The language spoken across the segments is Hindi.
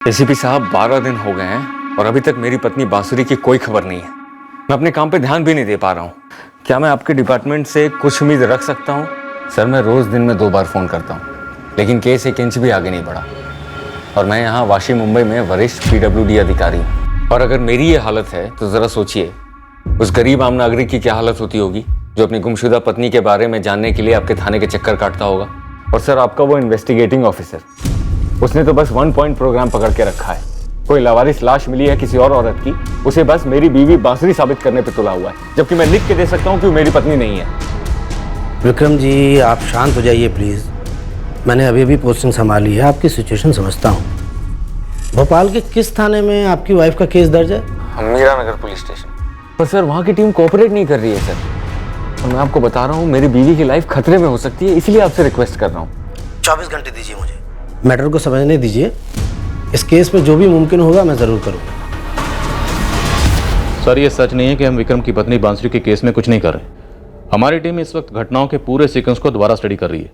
एसीपी साहब 12 दिन हो गए हैं और अभी तक मेरी पत्नी बांसुरी की कोई खबर नहीं है। मैं अपने काम पे ध्यान भी नहीं दे पा रहा हूँ। क्या मैं आपके डिपार्टमेंट से कुछ उम्मीद रख सकता हूँ? सर, मैं रोज़ दिन में 2 बार फ़ोन करता हूँ, लेकिन केस 1 इंच भी आगे नहीं बढ़ा। और मैं यहाँ वाशी मुंबई में वरिष्ठ PWD अधिकारी हूँ। और अगर मेरी ये हालत है तो ज़रा सोचिए उस गरीब आम नागरिक की क्या हालत होती होगी जो अपनी गुमशुदा पत्नी के बारे में जानने के लिए आपके थाने के चक्कर काटता होगा। और सर, आपका वो इन्वेस्टिगेटिंग ऑफिसर, उसने तो बस 1 पॉइंट प्रोग्राम पकड़ के रखा है। कोई लावारिस लाश मिली है किसी और औरत की, उसे बस मेरी बीवी बांसुरी साबित करने पे तुला हुआ है, जबकि मैं लिख के दे सकता हूँ कि वो मेरी पत्नी नहीं है। विक्रम जी, आप शांत हो जाइए प्लीज़। मैंने अभी अभी पोस्टिंग संभाली है, आपकी सिचुएशन समझता हूँ। भोपाल के किस थाने में आपकी वाइफ का केस दर्ज है? मीरा नगर पुलिस स्टेशन। पर सर, वहाँ की टीम कोऑपरेट नहीं कर रही है सर। और मैं आपको बता रहा हूँ, मेरी बीवी की लाइफ खतरे में हो सकती है, इसलिए आपसे रिक्वेस्ट कर रहा हूँ। 24 घंटे दीजिए मुझे, मैटर को समझने दीजिए। इस केस पे जो भी मुमकिन होगा मैं ज़रूर करूँगा। सर, ये सच नहीं है कि हम विक्रम की पत्नी बांसुरी के केस में कुछ नहीं कर रहे। हमारी टीम इस वक्त घटनाओं के पूरे सीक्वेंस को दोबारा स्टडी कर रही है।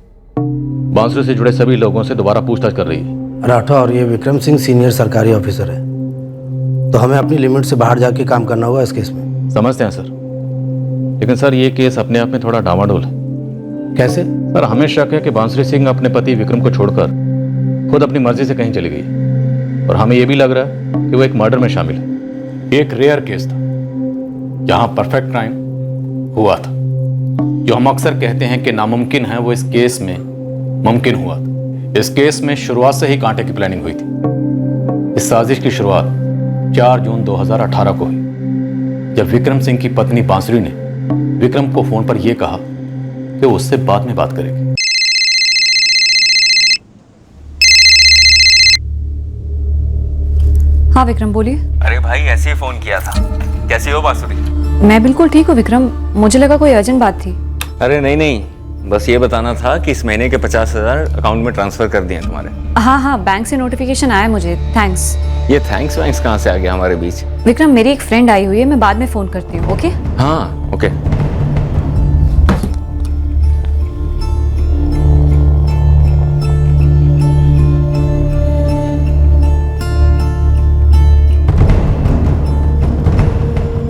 बांसुरी से जुड़े सभी लोगों से दोबारा पूछताछ कर रही है। राठौर, ये विक्रम सिंह सीनियर सरकारी ऑफिसर है, तो हमें अपनी लिमिट से बाहर जाके काम करना होगा इस केस में। समझते हैं सर, लेकिन सर ये केस अपने आप में थोड़ा डामाडोल है। कैसे? सर, हमें शक है कि बांसुरी सिंह अपने पति विक्रम को छोड़कर खुद अपनी मर्जी से कहीं चली गई, और हमें यह भी लग रहा है कि वो एक मर्डर में शामिल है। एक रेयर केस था जहां परफेक्ट क्राइम हुआ था। जो हम अक्सर कहते हैं कि नामुमकिन है, वो इस केस में मुमकिन हुआ था। इस केस में शुरुआत से ही कांटे की प्लानिंग हुई थी। इस साजिश की शुरुआत 4 जून 2018 को हुई, जब विक्रम सिंह की पत्नी बांसुरी ने विक्रम को फोन पर यह कहा कि वो उससे बाद में बात करेगी। हाँ विक्रम, बोलिए। अरे भाई, ऐसे ही फोन किया था। कैसी हो बांसुरी? मैं बिल्कुल ठीक हूँ विक्रम, मुझे लगा कोई अर्जेंट बात थी। अरे नहीं नहीं, बस ये बताना था कि इस महीने के 50,000 अकाउंट में ट्रांसफर कर दिए तुम्हारे। हाँ, बैंक से नोटिफिकेशन आया मुझे, थैंक्स। ये थैंक्स वैंक्स कहाँ से आ गया हमारे बीच? विक्रम, मेरी एक फ्रेंड आई हुई है, मैं बाद में फोन करती हूँ। ओके? हाँ, okay.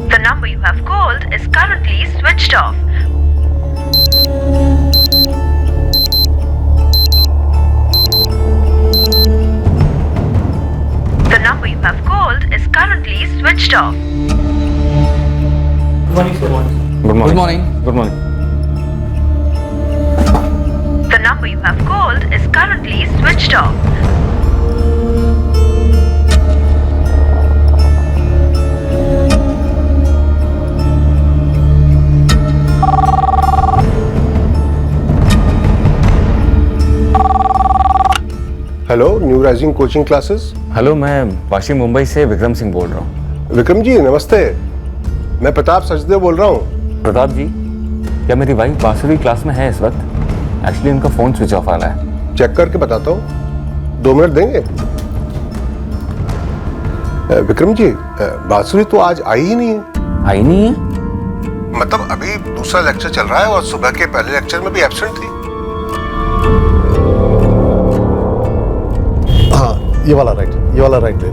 The number you have called is currently switched off. The number you have called is currently switched off. Good morning. Good morning. The number you have called is currently switched off. Hello, new rising coaching classes. Hello, मैं वाशी मुंबई से विक्रम सिंह बोल रहा हूँ। विक्रम जी नमस्ते, मैं प्रताप सचदेव बोल रहा हूँ। प्रताप जी, क्या मेरी वाइफ बांसुरी क्लास में है इस वक्त? एक्चुअली उनका फोन स्विच ऑफ आ रहा है। चेक करके बताता हूँ, 2 मिनट देंगे? विक्रम जी, बांसुरी तो आज आई ही नहीं है। आई नहीं है? मतलब अभी दूसरा लेक्चर चल रहा है और सुबह के पहले लेक्चर में भी एब्सेंट थी। हाँ, ये वाला राइट ले।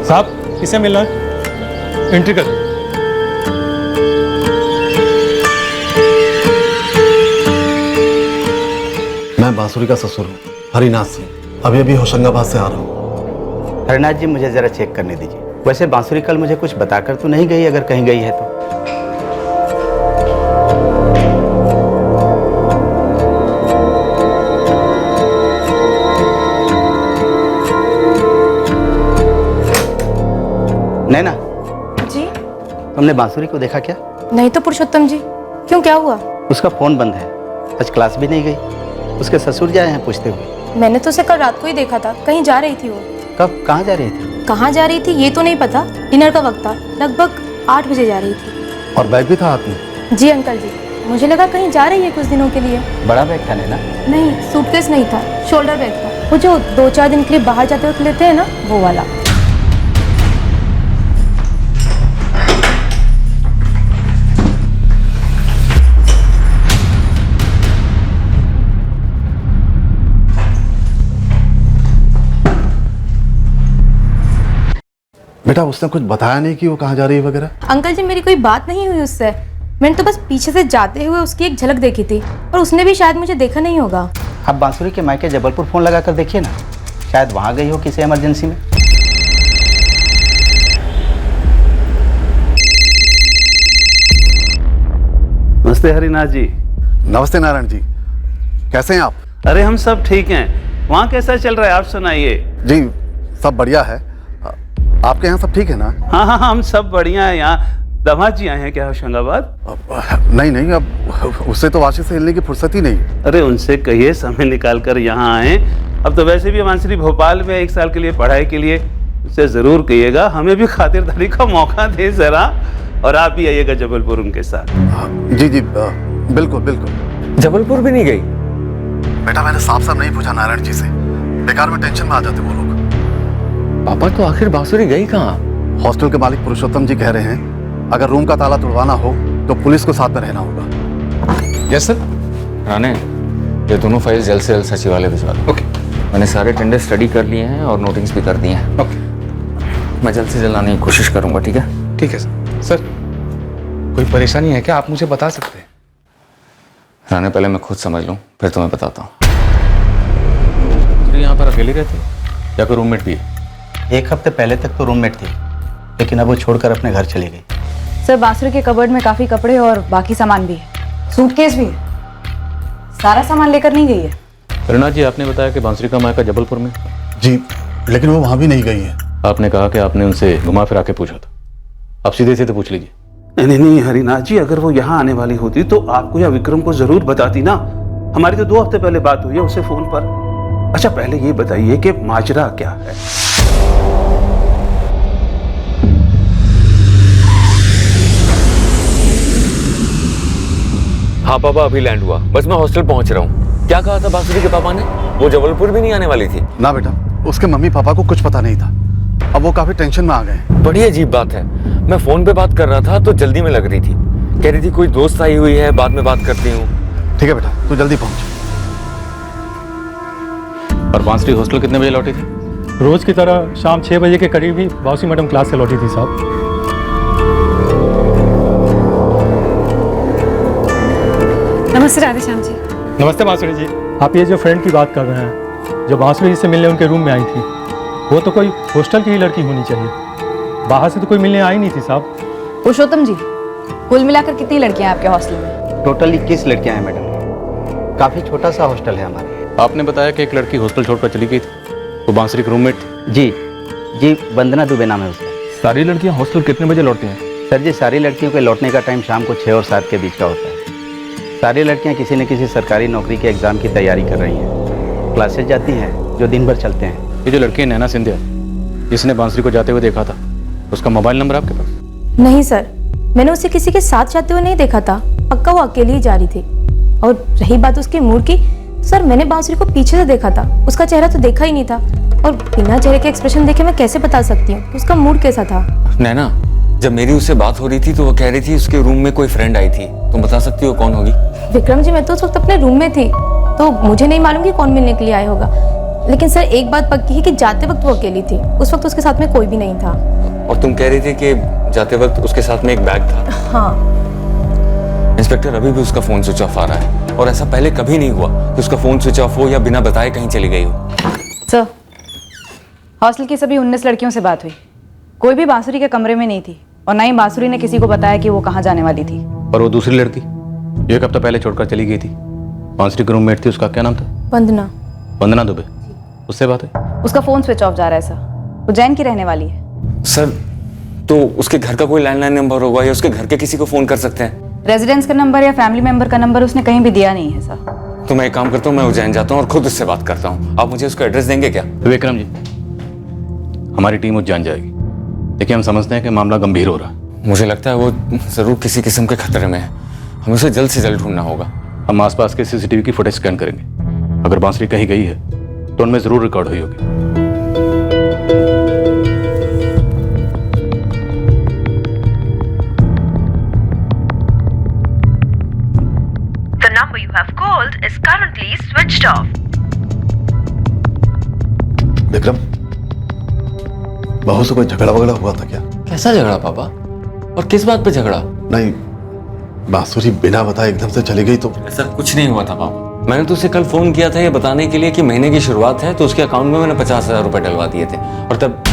साहब, किसे मिलना है? एंट्री कर। मैं बांसुरी का ससुर हूँ, हरिनाथ सिंह। अभी अभी होशंगाबाद से आ रहा हूँ। हरिनाथ जी, मुझे ज़रा चेक करने दीजिए। वैसे बांसुरी कल मुझे कुछ बताकर तो नहीं गई, अगर कहीं गई है तो। नैना जी? तुमने बांसुरी को देखा क्या? नहीं तो पुरुषोत्तम जी, क्यों, क्या हुआ? उसका फोन बंद है, आज क्लास भी नहीं गई। उसके ससुर जाए हैं पूछते हुए। मैंने तो उसे कल रात को ही देखा था, कहीं जा रही थी वो। कब, कहाँ जा रही थी? कहाँ जा रही थी ये तो नहीं पता, डिनर का वक्त था, लगभग 8 बजे जा रही थी। और बैग भी था हाथ में? जी अंकल जी, मुझे लगा कहीं जा रही है कुछ दिनों के लिए। बड़ा बैग था ना? नहीं, सूटकेस नहीं था, शोल्डर बैग था, वो जो 2-4 दिन के लिए बाहर जाते वक्त लेते हैं ना, वो वाला। बेटा उसने कुछ बताया नहीं कि वो कहाँ जा रही है वगैरह? अंकल जी मेरी कोई बात नहीं हुई उससे। मैंने तो बस पीछे से जाते हुए उसकी एक झलक देखी थी और उसने भी शायद मुझे देखा नहीं होगा। आप बांसुरी के मायके जबलपुर फ़ोन लगा कर देखिए ना, शायद वहाँ गई हो किसी इमरजेंसी में। नमस्ते हरिनाथ जी। नमस्ते नारायण जी, कैसे हैं आप? अरे हम सब ठीक हैं। वहाँ कैसा चल रहा है आप सुनाइए। जी सब बढ़िया है। आपके यहाँ सब ठीक है ना? हाँ हाँ हम सब बढ़िया है। यहाँ दामाद जी आए हैं क्या होशंगाबाद? नहीं नहीं, अब उससे तो वाशी से हिलने की फुर्सत ही नहीं। अरे उनसे कहिए समय निकाल कर यहाँ आए। अब तो वैसे भी मानसरी भोपाल में 1 साल के लिए पढ़ाई के लिए, उससे ज़रूर कहिएगा हमें भी खातिरदारी का मौका दे ज़रा। और आप भी आइएगा जबलपुर उनके साथ। जी जी बिल्कुल बिल्कुल। जबलपुर भी नहीं गई? बेटा मैंने साफ साफ नहीं पूछा नारायण जी से, बेकार में टेंशन में आ जाते वो लोग। पापा तो आखिर बांसुरी गई कहाँ? हॉस्टल के मालिक पुरुषोत्तम जी कह रहे हैं अगर रूम का ताला तोड़वाना हो तो पुलिस को साथ में रहना होगा। Yes sir. राणे, ये दोनों फाइल जल्द से जल्द सचिवालय भिजवा दो। ओके। मैंने सारे टेंडर स्टडी कर लिए हैं और नोटिंग्स भी कर दिए हैं। ओके। मैं जल्द से जल्द आने की कोशिश करूंगा, ठीक है? ठीक है सर। सर कोई परेशानी है क्या, आप मुझे बता सकते हैं? राणे, पहले मैं खुद समझ लूँ फिर तुम्हें बताता हूँ। यहाँ पर अकेली रहती है या कोई रूममेट भी है? 1 हफ्ते पहले तक तो रूममेट थी, लेकिन अब वो छोड़कर अपने घर चली गई। सर बांसुरी के कबर्ड में काफ़ी कपड़े और बाकी सामान भी है, सूटकेस भी है। सारा सामान लेकर नहीं गई है। हरिनाथ जी, आपने बताया कि बांसुरी का मायका जबलपुर में। जी लेकिन वो वहाँ भी नहीं गई है। आपने कहा कि आपने उनसे घुमा फिरा के पूछा था, आप सीधे सीधे पूछ लीजिए। नहीं हरिनाथ जी, अगर वो यहाँ आने वाली होती तो आपको या विक्रम को जरूर बताती ना। हमारी तो 2 हफ्ते पहले बात हुई है उससे फोन पर। अच्छा पहले ये बताइए कि माजरा क्या है? हाँ पापा, अभी लैंड हुआ, बस मैं हॉस्टल पहुंच रहा हूँ। क्या कहा था बांसुरी के पापा ने? वो जबलपुर भी नहीं आने वाली थी? ना बेटा, उसके मम्मी पापा को कुछ पता नहीं था। अब वो काफी टेंशन में आ गए। बड़ी अजीब बात है। मैं फोन पे बात कर रहा था तो जल्दी में लग रही थी, कह रही थी कोई दोस्त आई हुई है, बाद में बात करती हूँ। ठीक है बेटा, तू जल्दी पहुंच। और बांसुरी हॉस्टल कितने बजे लौटी थी? रोज की तरह शाम 6 बजे के करीब ही बाउसी मैडम क्लास से लौटी थी साहब। नमस्ते राधेश्याम जी। नमस्ते बांसुरी जी। आप ये जो फ्रेंड की बात कर रहे हैं, जो बांसुरी जी से मिलने उनके रूम में आई थी, वो तो कोई हॉस्टल की ही लड़की होनी चाहिए, बाहर से तो कोई मिलने आई नहीं थी साहब। पुरुषोत्तम जी, कुल मिलाकर कितनी लड़कियां हैं आपके हॉस्टल में? टोटल 21 लड़कियां हैं मैडम, काफ़ी छोटा सा हॉस्टल है हमारा। आपने बताया कि एक लड़की हॉस्टल छोड़कर चली गई थी, वो बांसुरी की रूममेट थी। जी वंदना दुबे नाम है उसका। सारी लड़कियां हॉस्टल कितने बजे लौटती हैं? सर जी, सारी लड़कियों के लौटने का टाइम शाम को 6 और 7 के बीच का होता है। सारी लड़कियां किसी न किसी सरकारी नौकरी के एग्ज़ाम की तैयारी कर रही हैं, क्लासेज जाती हैं जो दिन भर चलते हैं। ये जो लड़की है नैना सिंधिया, जिसने बांसुरी को जाते हुए देखा था, उसका मोबाइल नंबर आपके पास? नहीं सर, मैंने उसे किसी के साथ जाते हुए नहीं देखा था, पक्का वो अकेली ही जा रही थी। और रही बात उसके मूड की, तो सर मैंने बांसुरी को पीछे से देखा था, उसका चेहरा तो देखा ही नहीं था। और बिना चेहरे के एक्सप्रेशन देखे मैं कैसे बता सकती हूँ कि उसका मूड कैसा था। नैना, जब मेरी उससे बात हो रही थी तो वो कह रही थी उसके रूम में कोई फ्रेंड आई थी। तुम बता सकती हो कौन होगी? विक्रम जी, मैं तो उस वक्त अपने रूम में थी, तो मुझे नहीं मालूम कि कौन मिलने के लिए आया होगा। लेकिन सर एक बात पक्की है कि जाते वक्त वो अकेली थी, उस वक्त उसके साथ में कोई भी नहीं था। और तुम कह रही थी कि जाते वक्त उसके साथ में एक बैग था। हाँ। इंस्पेक्टर, अभी भी उसका फोन स्विच ऑफ आ रहा है, और ऐसा पहले कभी नहीं हुआ कि उसका फोन स्विच ऑफ हो या बिना बताए कहीं चली गई हो। सर, हॉस्टल की सभी 19 लड़कियों से बात हुई, कोई भी बांसुरी के कमरे में नहीं थी, और ना ही बांसुरी ने किसी को बताया कि वो कहाँ जाने वाली थी। और वो दूसरी लड़की 1 हफ्ता पहले छोड़कर चली गई थी, बांसुरी की रूममेट थी, उसका क्या नाम था? वंदना। वंदना दुबे, उससे बात है? उसका फोन स्विच ऑफ जा रहा है सर, उज्जैन की रहने वाली है। सर, तो उसके घर का कोई लैंडलाइन नंबर होगा या उसके घर के किसी को फोन कर सकते हैं? रेजिडेंस का नंबर या फैमिली मेंबर का नंबर उसने कहीं भी दिया नहीं है सर। तो मैं एक काम करता हूँ, मैं उज्जैन जाता हूँ और खुद उससे बात करता हूँ। आप मुझे उसका एड्रेस देंगे क्या? विक्रम जी, हमारी टीम उज्जैन जाएगी, लेकिन हम समझते हैं कि मामला गंभीर हो रहा है। मुझे लगता है वो जरूर किसी किस्म के खतरे में है, हमें उसे जल्द से जल्द ढूंढना होगा। हम आसपास के सीसीटीवी की फुटेज स्कैन करेंगे, अगर बांसुरी कहीं गई है तो उनमें जरूर रिकॉर्ड हुई होगी। The number you have called is currently switched off. Vikram, बहू से कोई झगड़ा वगड़ा हुआ था क्या? कैसा झगड़ा पापा? और किस बात पे झगड़ा? नहीं, बांसुरी बिना बताए एकदम से चली गई तो? ऐसा कुछ नहीं हुआ था पापा। मैंने तो उसे कल फोन किया था ये बताने के लिए कि महीने की शुरुआत है, तो उसके अकाउंट में मैंने 50,000 रुपए डलवा दिए थे। और तब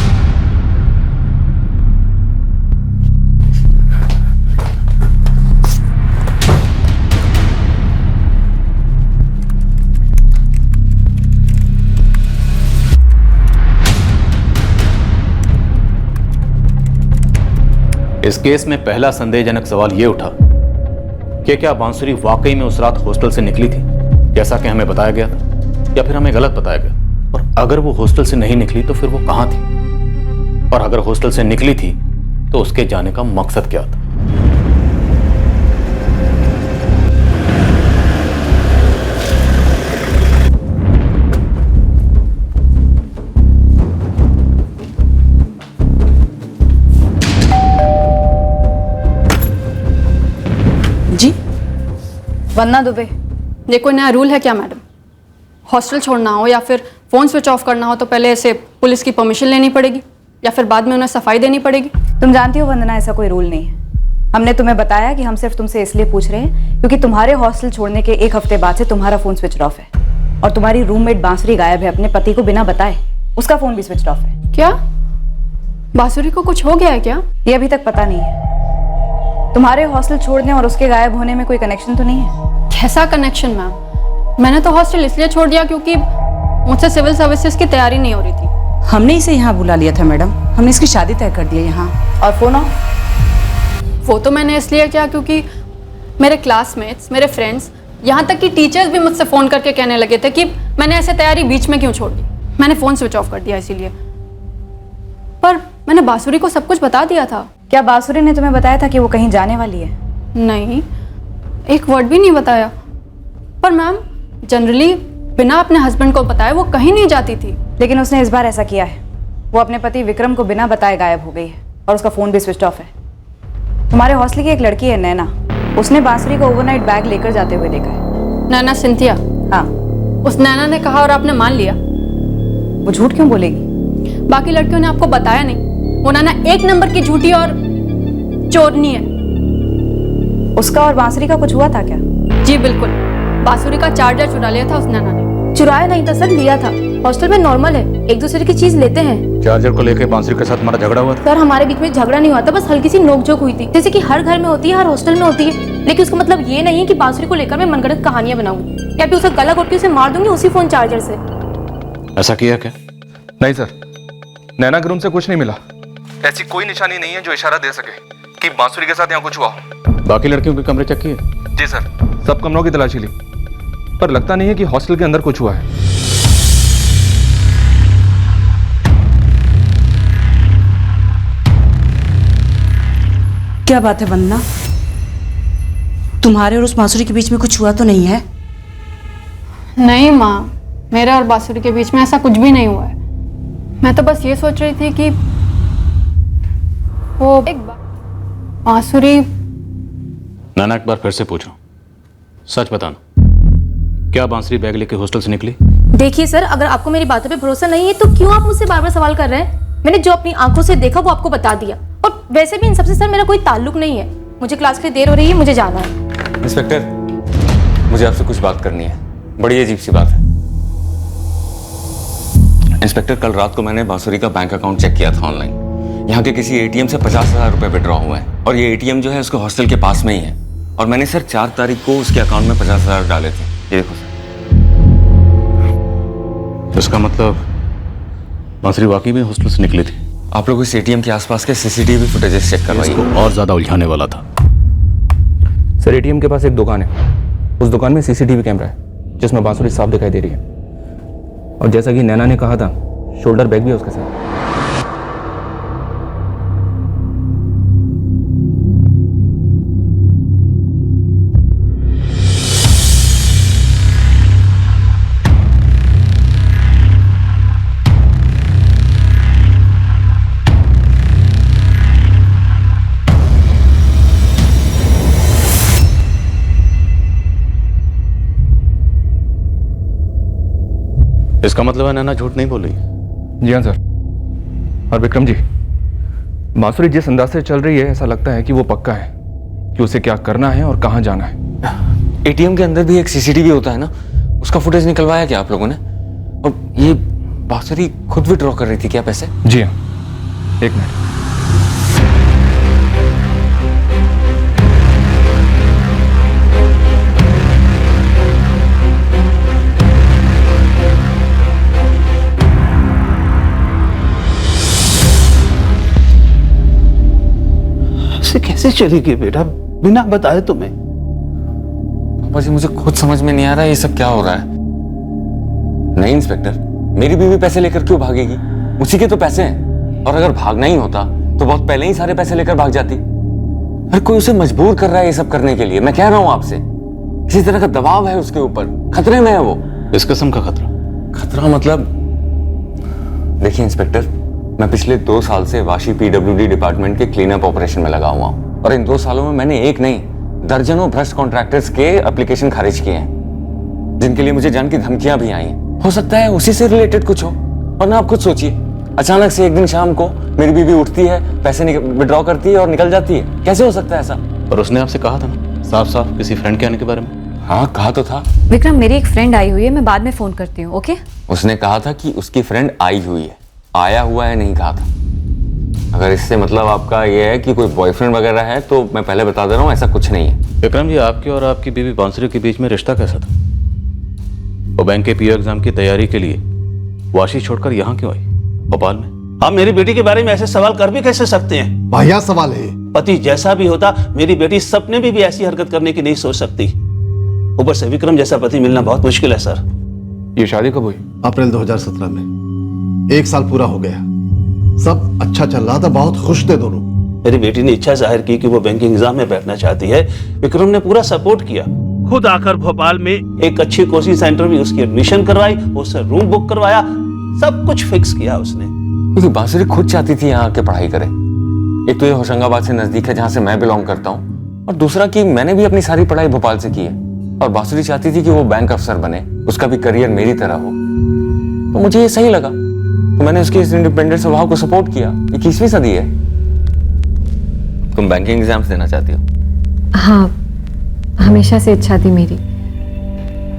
इस केस में पहला संदेहजनक सवाल यह उठा कि क्या बांसुरी वाकई में उस रात हॉस्टल से निकली थी जैसा कि हमें बताया गया था, या फिर हमें गलत बताया गया? और अगर वो हॉस्टल से नहीं निकली तो फिर वो कहां थी? और अगर हॉस्टल से निकली थी तो उसके जाने का मकसद क्या था? जी वंदना दुबे। ये कोई नया रूल है क्या मैडम? हॉस्टल छोड़ना हो या फिर फ़ोन स्विच ऑफ करना हो तो पहले ऐसे पुलिस की परमिशन लेनी पड़ेगी या फिर बाद में उन्हें सफाई देनी पड़ेगी? तुम जानती हो वंदना, ऐसा कोई रूल नहीं है। हमने तुम्हें बताया कि हम सिर्फ तुमसे इसलिए पूछ रहे हैं क्योंकि तुम्हारे हॉस्टल छोड़ने के 1 हफ्ते बाद से तुम्हारा फ़ोन स्विच ऑफ है और तुम्हारी रूममेट बांसुरी गायब है अपने पति को बिना बताए। उसका फ़ोन भी स्विच ऑफ है। क्या बांसुरी को कुछ हो गया है क्या? ये अभी तक पता नहीं है। तुम्हारे हॉस्टल छोड़ने और उसके गायब होने में कोई कनेक्शन तो नहीं है? कैसा कनेक्शन मैम? मैंने तो हॉस्टल इसलिए छोड़ दिया क्योंकि मुझसे सिविल सर्विसेज की तैयारी नहीं हो रही थी। हमने इसे यहाँ बुला लिया था मैडम, हमने इसकी शादी तय कर दी है यहाँ। और फोन ऑफ? वो तो मैंने इसलिए किया क्योंकि मेरे क्लासमेट्स, मेरे फ्रेंड्स, यहाँ तक कि टीचर्स भी मुझसे फ़ोन करके कहने लगे थे कि मैंने ऐसे तैयारी बीच में क्यों छोड़ दी। मैंने फ़ोन स्विच ऑफ कर दिया इसीलिए। पर मैंने बांसुरी को सब कुछ बता दिया था। क्या बांसुरी ने तुम्हें बताया था कि वो कहीं जाने वाली है? नहीं, एक वर्ड भी नहीं बताया। पर मैम जनरली बिना अपने हस्बैंड को बताए वो कहीं नहीं जाती थी। लेकिन उसने इस बार ऐसा किया है। वो अपने पति विक्रम को बिना बताए गायब हो गई है और उसका फ़ोन भी स्विच ऑफ है। तुम्हारे हॉस्टल की एक लड़की है नैना, उसने बांसुरी को ओवरनाइट बैग लेकर जाते हुए देखा है। नैना सिंथिया? हाँ। उस नैना ने कहा और आपने मान लिया? वो झूठ क्यों बोलेगी? बाकी लड़कियों ने आपको बताया नहीं? वो नैना 1 नंबर की झूठी और चोरनी है। उसका और बांसुरी का कुछ हुआ था क्या? जी बिल्कुल, बांसुरी का चार्जर चुरा लिया था उस नैना ने। चुराया नहीं था सर, लिया था। हॉस्टल में नॉर्मल है, एक दूसरे की चीज लेते हैं। चार्जर को लेकर बांसुरी के साथ हमारा झगड़ा हुआ था? सर हमारे बीच में झगड़ा नहीं हुआ था, बस हल्की सी नोकझोंक हुई थी, जैसे कि हर घर में होती है, हर हॉस्टल में होती है। लेकिन उसका मतलब ये नहीं है कि बांसुरी को लेकर मैं मनगढ़ंत कहानियां बनाऊंगी या फिर उसका गला घोट के उसे मार दूंगी उसी फोन चार्जर से। ऐसा किया क्या? नहीं सर, नैना के रूम से कुछ नहीं मिला। ऐसी कोई निशानी नहीं है जो इशारा दे सके कि बांसुरी के साथ यहाँ कुछ हुआ हो। बाकी लड़कियों के कमरे चेक किए? जी सर, सब कमरों की तलाशी ली, पर लगता नहीं है कि हॉस्टल के अंदर कुछ हुआ है। क्या बात है वंदना, तुम्हारे और उस बांसुरी के बीच में कुछ हुआ तो नहीं है? नहीं माँ, मेरे और बांसुरी के बीच में ऐसा कुछ भी नहीं हुआ है। मैं तो बस ये सोच रही थी कि वो एक बांसुरी। नाना एक बार फिर से पूछो, सच बताना, क्या बांसुरी बैग लेके हॉस्टल से निकली? देखिए सर, अगर आपको मेरी बातों पे भरोसा नहीं है तो क्यों आप मुझसे बार बार सवाल कर रहे हैं? मैंने जो अपनी आंखों से देखा वो आपको बता दिया। और वैसे भी इन सबसे सर मेरा कोई ताल्लुक नहीं है। मुझे क्लास के लिए देर हो रही है, मुझे जाना है। इंस्पेक्टर, मुझे आपसे कुछ बात करनी है, बड़ी अजीब सी बात है। इंस्पेक्टर, कल रात को मैंने बांसुरी का बैंक अकाउंट चेक किया था ऑनलाइन। यहाँ के किसी एटीएम से 50,000 रुपए विड्रॉ हुए हैं और ये एटीएम जो है उसके हॉस्टल के पास में ही है। और मैंने सर 4 तारीख को उसके अकाउंट में 50,000 डाले थे। ये देखो सर। इसका मतलब बांसुरी वाकई में हॉस्टल से निकली थी। आप लोग इस एटीएम के आसपास के सीसीटीवी फुटेजेस चेक करवाइए। इसको और ज्यादा उलझाने वाला था। सर, एटीएम के पास एक दुकान है, उस दुकान में सीसीटीवी कैमरा है जिसमें बांसुरी साफ दिखाई दे रही है। और जैसा कि नैना ने कहा था, शोल्डर बैग भी है उसके साथ। इसका मतलब है नैना झूठ नहीं बोली? जी हाँ सर, और विक्रम जी, बांसुरी जिस अंदाज से चल रही है, ऐसा लगता है कि वो पक्का है कि उसे क्या करना है और कहाँ जाना है। एटीएम के अंदर भी एक सीसीटीवी होता है ना, उसका फुटेज निकलवाया क्या आप लोगों ने? और ये बांसुरी खुद विड्रॉ कर रही थी क्या पैसे? जी हाँ, एक मिनट। ऐसे कैसे चली गई बेटा, बिना बताए तुम्हें? पापा जी, मुझे खुद समझ में नहीं आ रहा है ये सब क्या हो रहा है। नहीं इंस्पेक्टर, मेरी बीवी पैसे लेकर क्यों भागेगी? उसी के तो पैसे हैं, और अगर भागना ही होता तो बहुत पहले ही सारे पैसे लेकर भाग जाती। अरे कोई उसे मजबूर कर रहा है ये सब करने के लिए। मैं कह रहा हूं आपसे, किसी तरह का दबाव है उसके ऊपर, खतरे में है वो। इस किस्म का खतरा? खतरा मतलब, देखिए इंस्पेक्टर, मैं पिछले 2 साल से वाशी पीडब्ल्यूडी डिपार्टमेंट के क्लीन अप ऑपरेशन में लगा हुआ हूं, और इन 2 सालों में मैंने एक नहीं दर्जनों भ्रष्ट कॉन्ट्रैक्टर्स के एप्लीकेशन खारिज किए हैं, जिनके लिए मुझे जान की धमकियां भी आई हैं। हो सकता है उसी से रिलेटेड कुछ हो। और ना आप खुद सोचिए, अचानक से एक दिन शाम को मेरी बीवी उठती है, पैसे विड्रॉ करती है और निकल जाती है। कैसे हो सकता है ऐसा? पर उसने आपसे कहा था ना साफ साफ किसी फ्रेंड के आने के बारे में। हाँ कहा तो था। विक्रम, मेरी एक फ्रेंड आई हुई है, मैं बाद में फोन करती हूँ, ओके? उसने कहा था कि उसकी फ्रेंड आई हुई है, आया हुआ है नहीं कहा था। अगर इससे मतलब आपका ये है कि कोई बॉयफ्रेंड वगैरह है, तो मैं पहले बता दे रहा हूँ, ऐसा कुछ नहीं है। विक्रम जी, आपके और आपकी बीवी बांसुरी के बीच में रिश्ता कैसा था? वो बैंक के पीओ एग्जाम की तैयारी के लिए वाशी छोड़कर यहाँ क्यों आई, भोपाल में? आप मेरी बेटी के बारे में ऐसे सवाल कर भी कैसे सकते हैं? वाहियात सवाल है। पति जैसा भी होता, मेरी बेटी सपने में भी ऐसी हरकत करने की नहीं सोच सकती। ऊपर से विक्रम जैसा पति मिलना बहुत मुश्किल है सर। ये शादी कब हुई? अप्रैल 2017 में। 1 साल पूरा हो गया, सब अच्छा चल रहा था, बहुत खुश थे दोनों। मेरी बेटी ने इच्छा जाहिर की कि वो बैंकिंग एग्जाम में बैठना चाहती है। विक्रम ने पूरा सपोर्ट किया, खुद आकर भोपाल में एक अच्छी कोचिंग सेंटर में उसकी एडमिशन करवाई, उससे रूम बुक करवाया, सब कुछ फिक्स किया उसने। क्योंकि बांसुरी खुद चाहती थी यहाँ आके पढ़ाई करे। एक तो ये होशंगाबाद से नजदीक है जहाँ से मैं बिलोंग करता हूँ, और दूसरा कि मैंने भी अपनी सारी पढ़ाई भोपाल से की है, और बांसुरी चाहती थी कि वो बैंक अफसर बने, उसका भी करियर मेरी तरह हो। तो मुझे ये सही लगा, तो मैंने उसके इस इंडिपेंडेंट स्वभाव को सपोर्ट किया। 21वीं सदी है। तुम बैंकिंग एग्जाम्स देना चाहती हो? हाँ, हमेशा से इच्छा थी मेरी,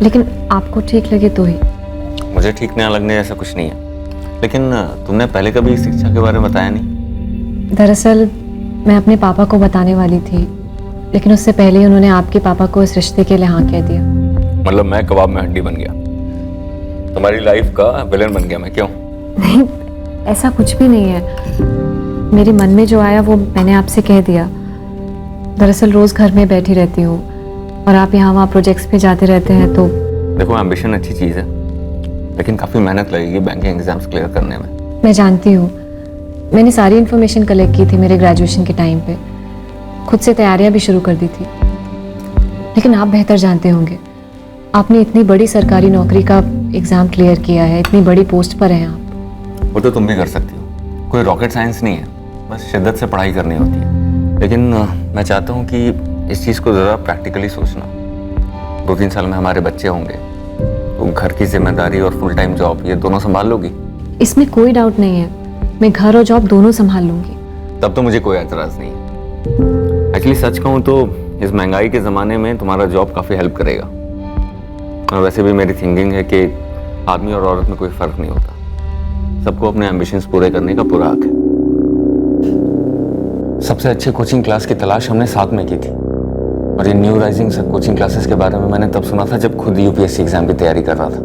लेकिन आपको ठीक लगे तो ही। मुझे ठीक ना लगने ऐसा कुछ नहीं है, लेकिन तुमने पहले कभी शिक्षा के बारे में बताया नहीं। दरअसल मैं अपने पापा को बताने वाली थी, लेकिन उससे पहले ही उन्होंने आपके पापा को इस रिश्ते के लिए हाँ कह दिया। मतलब मैं कबाब में हड्डी बन गया, तुम्हारी लाइफ का विलेन बन गया मैं, क्यों? नहीं, ऐसा कुछ भी नहीं है। मेरे मन में जो आया वो मैंने आपसे कह दिया। दरअसल रोज घर में बैठी रहती हूँ, और आप यहाँ वहाँ प्रोजेक्ट्स पे जाते रहते हैं, तो देखो एम्बिशन अच्छी चीज है, लेकिन काफी मेहनत लगेगी बैंकिंग एग्जाम्स क्लियर करने में। मैं जानती हूँ, मैंने सारी इन्फॉर्मेशन कलेक्ट की थी मेरे ग्रेजुएशन के टाइम पे, खुद से तैयारियां भी शुरू कर दी थी। लेकिन आप बेहतर जानते होंगे, आपने इतनी बड़ी सरकारी नौकरी का एग्जाम क्लियर किया है, इतनी बड़ी पोस्ट पर हैं आप। वो तो तुम भी कर सकती हो, कोई रॉकेट साइंस नहीं है, बस शिद्दत से पढ़ाई करनी होती है। लेकिन मैं चाहता हूँ कि इस चीज़ को ज़रा प्रैक्टिकली सोचना। 2-3 साल में हमारे बच्चे होंगे, तो घर की जिम्मेदारी और फुल टाइम जॉब ये दोनों संभाल लोगी? इसमें कोई डाउट नहीं है, मैं घर और जॉब दोनों संभाल लूंगी। तब तो मुझे कोई एतराज़ नहीं है। एक्चुअली सच कहूँ तो इस महंगाई के ज़माने में तुम्हारा जॉब काफ़ी हेल्प करेगा। और वैसे भी मेरी थिंकिंग है कि आदमी और औरत में कोई फ़र्क नहीं होता, सबको अपने एम्बिशंस पूरे करने का पूरा हक है। सबसे अच्छे कोचिंग क्लास की तलाश हमने साथ में की थी, और ये न्यू राइजिंग सब कोचिंग क्लासेस के बारे में मैंने तब सुना था जब खुद यूपीएससी एग्जाम की तैयारी कर रहा था,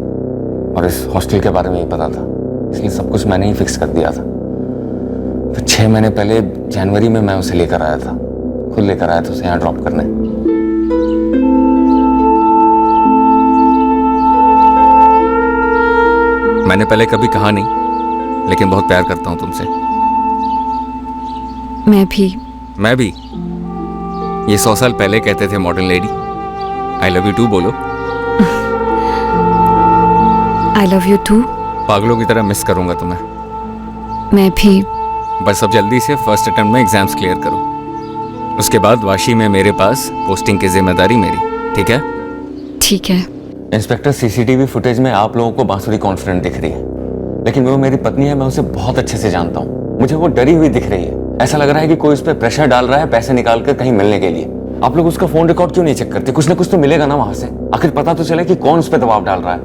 और इस हॉस्टल के बारे में ही पता था, इसलिए सब कुछ मैंने ही फिक्स कर दिया था। फिर 6 महीने पहले जनवरी में मैं उसे लेकर आया था, खुद लेकर आया था उसे यहाँ ड्रॉप करने। मैंने पहले कभी कहा नहीं, लेकिन बहुत प्यार करता हूँ तुमसे। मैं भी। ये 100 साल पहले कहते थे modern lady. I love you too बोलो। I love you too. पागलों की तरह मिस करूंगा तुम्हें। मैं भी। बस अब जल्दी से फर्स्ट अटेम्प्ट में एग्जाम्स क्लियर करो, उसके बाद वाशी में मेरे पास पोस्टिंग की जिम्मेदारी मेरी, ठीक है? ठीक है। इंस्पेक्टर, सीसीटीवी फुटेज में आप लोगों को बांसुरी कॉन्फिडेंट दिख रही है, लेकिन वो मेरी पत्नी है, मैं उसे बहुत अच्छे से जानता हूँ। मुझे वो डरी हुई दिख रही है। ऐसा लग रहा है कि कोई उस पर प्रेशर डाल रहा है पैसे निकाल कर कहीं मिलने के लिए। आप लोग उसका फोन रिकॉर्ड क्यों नहीं चेक करते? कुछ ना कुछ तो मिलेगा ना वहां से, आखिर पता तो चले कि कौन उस पर दबाव डाल रहा है।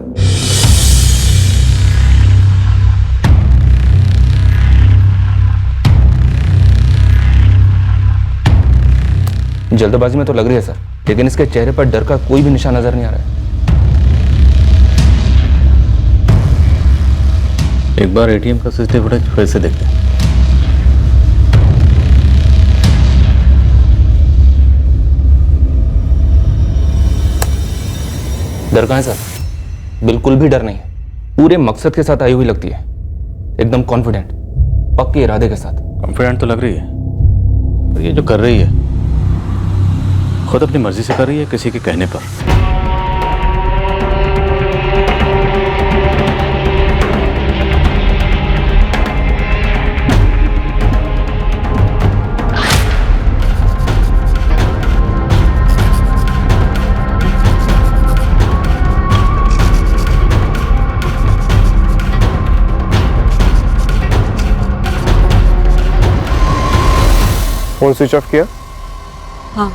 जल्दबाजी में तो लग रही है सर, लेकिन इसके चेहरे पर डर का कोई भी निशान नजर नहीं आ रहा है। एक बार एटीएम का सीसीटीवी फुटेज फिर से देखते हैं। डर कहाँ है सर? बिल्कुल भी डर नहीं है। पूरे मकसद के साथ आई हुई लगती है, एकदम कॉन्फिडेंट, पक्के इरादे के साथ। कॉन्फिडेंट तो लग रही है, पर ये जो कर रही है खुद अपनी मर्जी से कर रही है, किसी के कहने पर। फोन स्विच ऑफ किया? हाँ।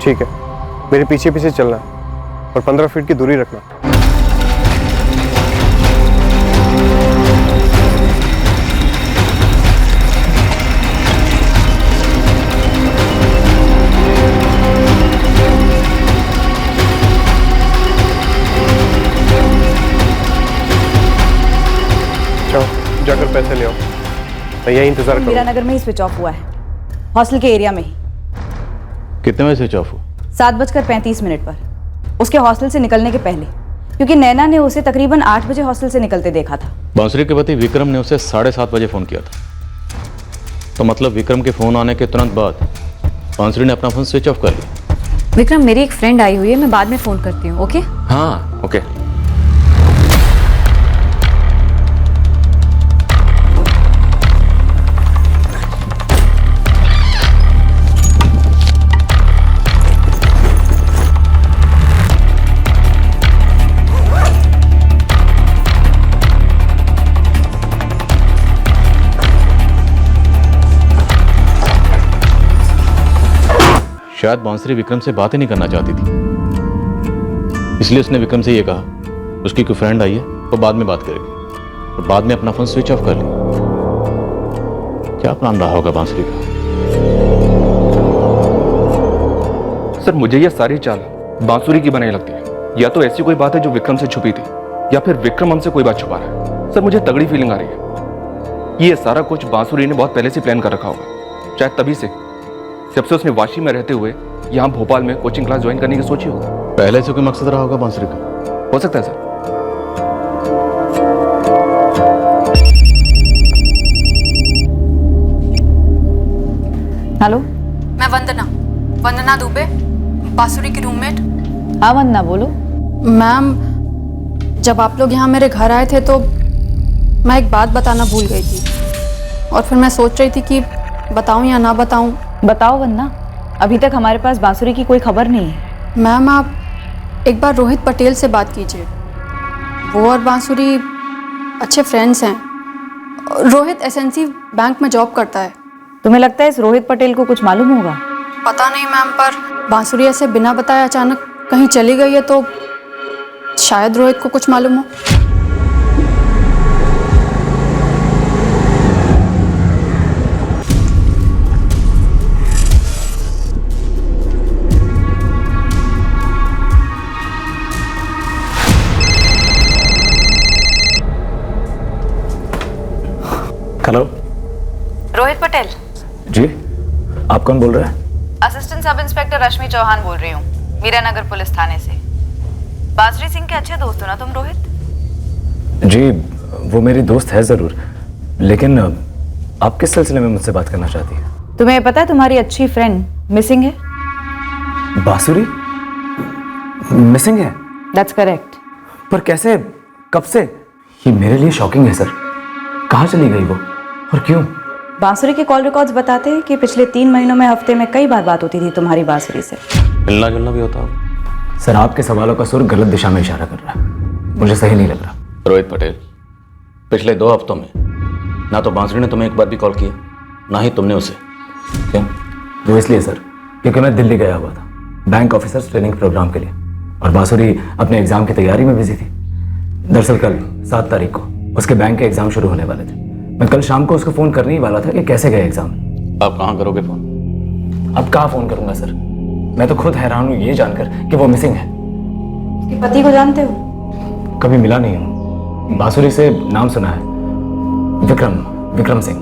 ठीक है, मेरे पीछे पीछे चलना और 15 फीट की दूरी रखना। चलो जाकर पैसे ले आओ, मैं यही इंतजार करूंगा। मीरा नगर में ही स्विच ऑफ हुआ है, हॉस्टल के एरिया में ही। कितने बजे स्विच ऑफ हुआ? 7:35 पर, उसके हॉस्टल से निकलने के पहले, क्योंकि नैना ने उसे तकरीबन 8 बजे हॉस्टल से निकलते देखा था। बांसुरी के पति विक्रम ने उसे 7:30 बजे फोन किया था, तो मतलब विक्रम के फोन आने के तुरंत बाद बांसुरी ने अपना फोन स्विच ऑफ कर लिया। विक्रम, मेरी एक फ्रेंड आई हुई है, मैं बाद में फोन करती हूँ। ओके? हाँ ओके। शायद बांसुरी विक्रम से बात ही नहीं करना चाहती थी, इसलिए उसने विक्रम से ये कहा उसकी कोई फ्रेंड आई है तो बाद में बात करेगी, और बाद में अपना फोन स्विच ऑफ कर लिया। क्या प्लान रहा होगा बांसुरी का? सर मुझे यह सारी चाल बांसुरी की बनाई लगती है। या तो ऐसी कोई बात है जो विक्रम से छुपी थी, या फिर विक्रम हमसे कोई बात छुपा रहा है। सर मुझे तगड़ी फीलिंग आ रही है, ये सारा कुछ बांसुरी ने बहुत पहले से प्लान कर रखा होगा। शायद तभी से, जब से उसने वाशी में रहते हुए यहाँ भोपाल में कोचिंग क्लास ज्वाइन करने की सोची होगी। पहले से कोई मकसद रहा होगा बांसुरी का? हो सकता है सर। हेलो, मैं वंदना दुबे, बांसुरी की रूममेट। हाँ वंदना, बोलो। मैम, जब आप लोग यहाँ मेरे घर आए थे तो मैं एक बात बताना भूल गई थी, और फिर मैं सोच रही थी कि बताऊं या ना बताऊं। बताओ वंदना, अभी तक हमारे पास बांसुरी की कोई खबर नहीं है। मैम, आप एक बार रोहित पटेल से बात कीजिए, वो और बांसुरी अच्छे फ्रेंड्स हैं। रोहित एसएनसी बैंक में जॉब करता है। तुम्हें लगता है इस रोहित पटेल को कुछ मालूम होगा? पता नहीं मैम, पर बांसुरी ऐसे बिना बताए अचानक कहीं चली गई है तो शायद रोहित को कुछ मालूम हो। हेलो, रोहित पटेल जी, आप कौन बोल रहे हैं? असिस्टेंट सब इंस्पेक्टर रश्मि चौहान बोल रही हूँ, मीरा नगर पुलिस थाने से। बांसुरी सिंह के अच्छे दोस्त हो ना तुम, रोहित? जी, वो मेरी दोस्त है जरूर, लेकिन आप किस सिलसिले में मुझसे बात करना चाहती हैं? तुम्हें पता है तुम्हारी अच्छी फ्रेंड मिसिंग है? बांसुरी मिसिंग है? That's correct. पर कैसे, कब से? ये मेरे लिए शॉकिंग है सर। कहाँ चली गई वो और क्यों? बांसुरी के कॉल रिकॉर्ड्स बताते हैं कि पिछले 3 महीनों में हफ्ते में कई बार बात होती थी तुम्हारी बांसुरी से। मिलना जुलना भी होता होगा? सर आपके सवालों का सुर गलत दिशा में इशारा कर रहा है, मुझे सही नहीं लग रहा। रोहित पटेल, पिछले 2 हफ्तों में ना तो बांसुरी ने तुम्हें एक बार भी कॉल किया, ना ही तुमने उसे। क्यों? वो इसलिए सर क्योंकि मैं दिल्ली गया हुआ था बैंक ऑफिसर्स ट्रेनिंग प्रोग्राम के लिए, और बांसुरी अपने एग्जाम की तैयारी में बिजी थी। दरअसल कल 7 तारीख को उसके बैंक के एग्जाम शुरू होने वाले थे। मैं कल शाम को उसको फ़ोन करने ही वाला था कि कैसे गए एग्जाम। आप कहाँ करोगे फ़ोन? अब कहाँ फ़ोन करूंगा सर, मैं तो खुद हैरान हूँ ये जानकर कि वो मिसिंग है। उसके पति को जानते हो? कभी मिला नहीं हूँ, बांसुरी से नाम सुना है। विक्रम सिंह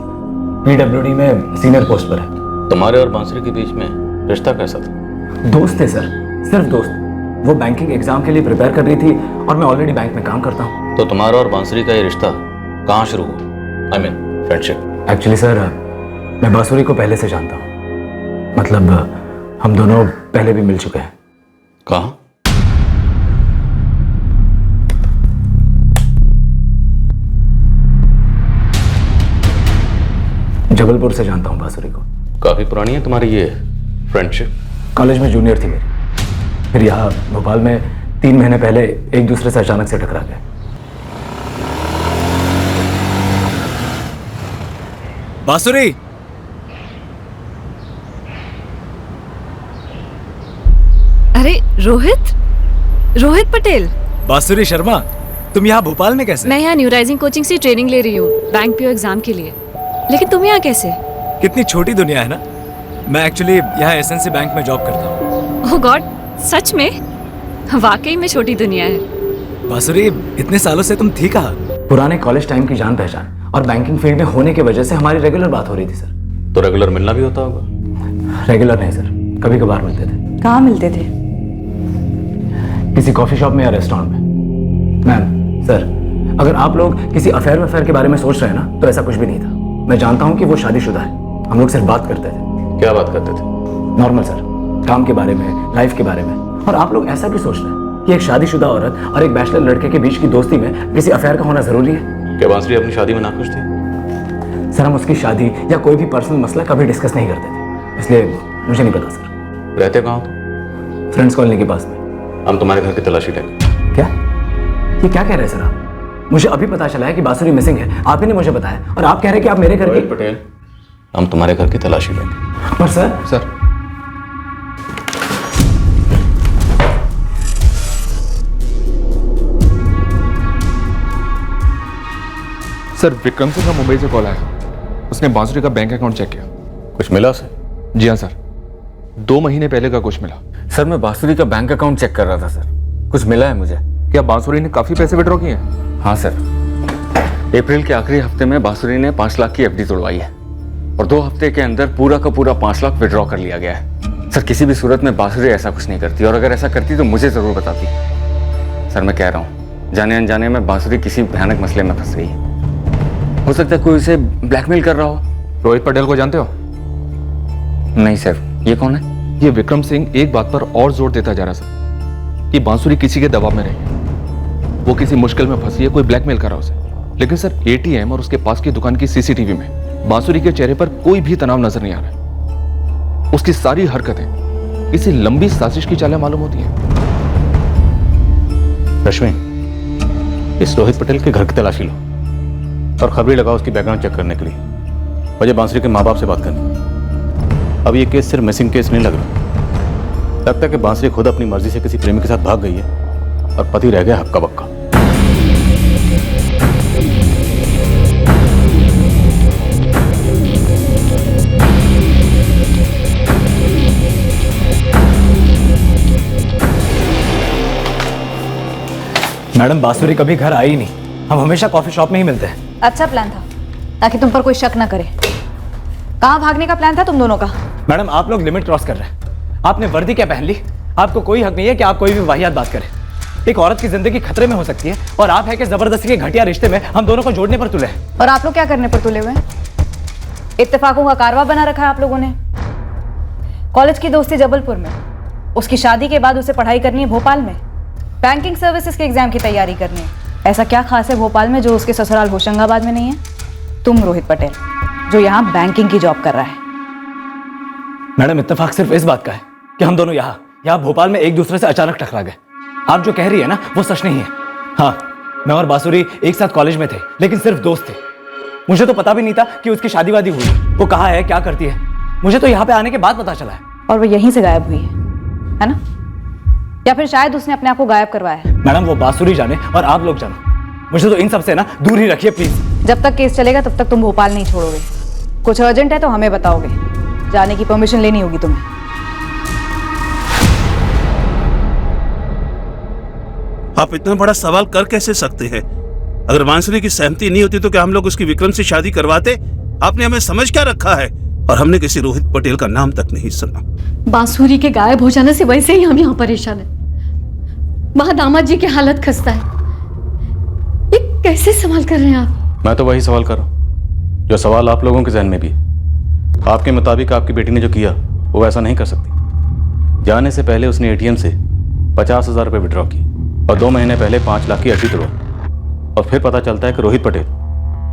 PWD में सीनियर पोस्ट पर है। तुम्हारे और बांसुरी के बीच में रिश्ता कैसा था? दोस्त थे सर, सिर्फ दोस्त। वो बैंकिंग एग्जाम के लिए प्रिपेयर कर रही थी और मैं ऑलरेडी बैंक में काम करता हूँ। तो तुम्हारा और बांसुरी का ये रिश्ता कहाँ शुरू हुआ? I mean friendship. Actually sir मैं बांसुरी को पहले से जानता हूँ, मतलब हम दोनों पहले भी मिल चुके हैं। कहाँ? जबलपुर से जानता हूँ बांसुरी को। काफी पुरानी है तुम्हारी ये फ्रेंडशिप? कॉलेज में जूनियर थी मेरी, फिर यहाँ भोपाल में 3 महीने पहले एक दूसरे से अचानक से टकरा गए। बांसुरी, अरे रोहित पटेल। बांसुरी शर्मा, तुम यहाँ भोपाल में कैसे? मैं यहाँ न्यू राइजिंग कोचिंग से ट्रेनिंग ले रही हूँ बैंक पीओ एग्जाम के लिए। लेकिन तुम यहाँ कैसे? कितनी छोटी दुनिया है ना। मैं एक्चुअली यहाँ एसएनसी बैंक में जॉब करता हूँ। ओह गॉड, सच में? वाकई में छोटी दुनिया है। बांसुरी, इतने सालों से तुम थी कहाँ? पुराने कॉलेज टाइम की जान पहचान और बैंकिंग फील्ड में होने की वजह से हमारी रेगुलर बात हो रही थी सर। तो रेगुलर मिलना भी होता होगा? रेगुलर नहीं सर, कभी कभार मिलते थे। कहाँ मिलते थे? किसी कॉफी शॉप में या रेस्टोरेंट में। मैम सर, अगर आप लोग किसी अफेयर के बारे में सोच रहे हैं ना, तो ऐसा कुछ भी नहीं था। मैं जानता हूँ कि वो शादीशुदा है। हम लोग सिर्फ बात करते थे। क्या बात करते थे? नॉर्मल सर, काम के बारे में, लाइफ के बारे में। और आप लोग ऐसा भी सोच रहे हैं कि एक शादीशुदा औरत और एक बैचलर लड़के के बीच की दोस्ती में किसी अफेयर का होना जरूरी है? क्या बांसुरी अपनी शादी में नाखुश थी? सर हम उसकी शादी या कोई भी पर्सनल मसला कभी डिस्कस नहीं करते थे, इसलिए मुझे नहीं पता सर। रहते कहाँ हो? फ्रेंड्स कॉलोनी के पास में। हम तुम्हारे घर की तलाशी लेंगे। क्या? ये क्या कह रहे हैं सर आप? मुझे अभी पता चला है कि बांसुरी मिसिंग है, आप ही ने मुझे बताया, और आप कह रहे हैं कि आप मेरे घर की। पटेल, हम तुम्हारे घर की तलाशी लेंगे। पर सर सर विक्रम सिंह का मुंबई से कॉल आया। उसने बांसुरी का बैंक अकाउंट चेक किया। कुछ मिला उसे? जी हाँ सर, 2 महीने पहले का कुछ मिला। सर मैं बांसुरी का बैंक अकाउंट चेक कर रहा था सर, कुछ मिला है मुझे। क्या बांसुरी ने काफी पैसे विड्रॉ किए हैं? हाँ सर, अप्रैल के आखिरी हफ्ते में बांसुरी ने 5 लाख की एफडी तोड़वाई है और 2 हफ्ते के अंदर पूरा का पूरा 5 लाख विड्रॉ कर लिया गया है। सर किसी भी सूरत में बांसुरी ऐसा कुछ नहीं करती, और अगर ऐसा करती तो मुझे जरूर बताती। सर मैं कह रहा हूँ, जाने अनजाने में बांसुरी किसी भयानक मसले में फंस गई है। हो सकता है कोई उसे ब्लैकमेल कर रहा हो। रोहित पटेल को जानते हो? नहीं सर, ये कौन है? ये विक्रम सिंह एक बात पर और जोर देता जा रहा सर कि बांसुरी किसी के दबाव में रही है, वो किसी मुश्किल में फंसी है, कोई ब्लैकमेल कर रहा उसे। लेकिन सर एटीएम और उसके पास की दुकान की सीसीटीवी में बांसुरी के चेहरे पर कोई भी तनाव नजर नहीं आ रहा है। उसकी सारी हरकतें किसी लंबी साजिश की चालें मालूम होती हैं। रश्मि, इस रोहित पटेल के घर की तलाशी लो और खबरें लगाओ उसकी बैकग्राउंड चेक करने के लिए। मुझे बांसुरी के माँ बाप से बात करनी। अब ये केस सिर्फ मिसिंग केस नहीं लग रहा, लगता है कि बांसुरी खुद अपनी मर्जी से किसी प्रेमी के साथ भाग गई है और पति रह गया हक्का बक्का। मैडम बांसुरी कभी घर आई नहीं, हम हमेशा कॉफी शॉप में ही मिलते हैं। अच्छा प्लान था, ताकि तुम पर कोई शक न करे। कहाँ भागने का प्लान था तुम दोनों का? मैडम आप लोग लिमिट क्रॉस कर रहे हैं। आपने वर्दी क्या पहन ली? आपको कोई हक नहीं है कि आप कोई भी वाहियात बात करें। एक औरत की जिंदगी खतरे में हो सकती है, और आप है कि जबरदस्ती के घटिया रिश्ते में हम दोनों को जोड़ने पर तुले हैं। और आप लोग क्या करने पर तुले हुए हैं? इत्तेफाकों का कारवा बना रखा है आप लोगों ने। कॉलेज की दोस्ती जबलपुर में, उसकी शादी के बाद उसे पढ़ाई करनी है भोपाल में, बैंकिंग सर्विसेज के एग्जाम की तैयारी करनी है। ऐसा क्या खास है भोपाल में जो उसके ससुराल होशंगाबाद में नहीं है? तुम रोहित पटेल जो यहाँ बैंकिंग की जॉब कर रहा है। मैडम इत्तेफाक सिर्फ इस बात का है कि हम दोनों यहाँ भोपाल में एक दूसरे से अचानक टकरा गए। आप जो कह रही है ना वो सच नहीं है। हाँ, मैं और बांसुरी एक साथ कॉलेज में थे, लेकिन सिर्फ दोस्त थे। मुझे तो पता भी नहीं था कि उसकी शादी वादी हुई। वो कहाँ है, क्या करती है, मुझे तो यहाँ पे आने के बाद पता चला है। और वो यहीं से गायब हुई है ना? या फिर शायद उसने अपने आप को गायब करवाया है। मैडम वो बांसुरी जाने और आप लोग जानो, मुझे तो इन सब से ना दूर ही रखिए प्लीज। जब तक केस चलेगा तब तक तुम भोपाल नहीं छोड़ोगे। कुछ अर्जेंट है तो हमें बताओगे, जाने की परमिशन लेनी होगी तुम्हें। आप इतना बड़ा सवाल कर कैसे सकते हैं? अगर बांसुरी की सहमति नहीं होती तो क्या हम लोग उसकी विक्रम से शादी करवाते? आपने हमें समझ क्या रखा है? और हमने किसी रोहित पटेल का नाम तक नहीं सुना। बांसुरी के गायब हो जाने से वैसे ही हम यहाँ परेशान हैं। वहां दामाद जी की हालत खस्ता है, ये कैसे सवाल कर रहे हैं आप? मैं तो वही सवाल कर रहा हूँ जो सवाल आप लोगों के जहन में भी है। आपके मुताबिक आपकी बेटी ने जो किया वो वैसा नहीं कर सकती। जाने से पहले उसने एटीएम से 50,000 रुपये विड्रॉ की और 2 महीने पहले 5 लाख की अर्जी तोड़ा। और फिर पता चलता है कि रोहित पटेल,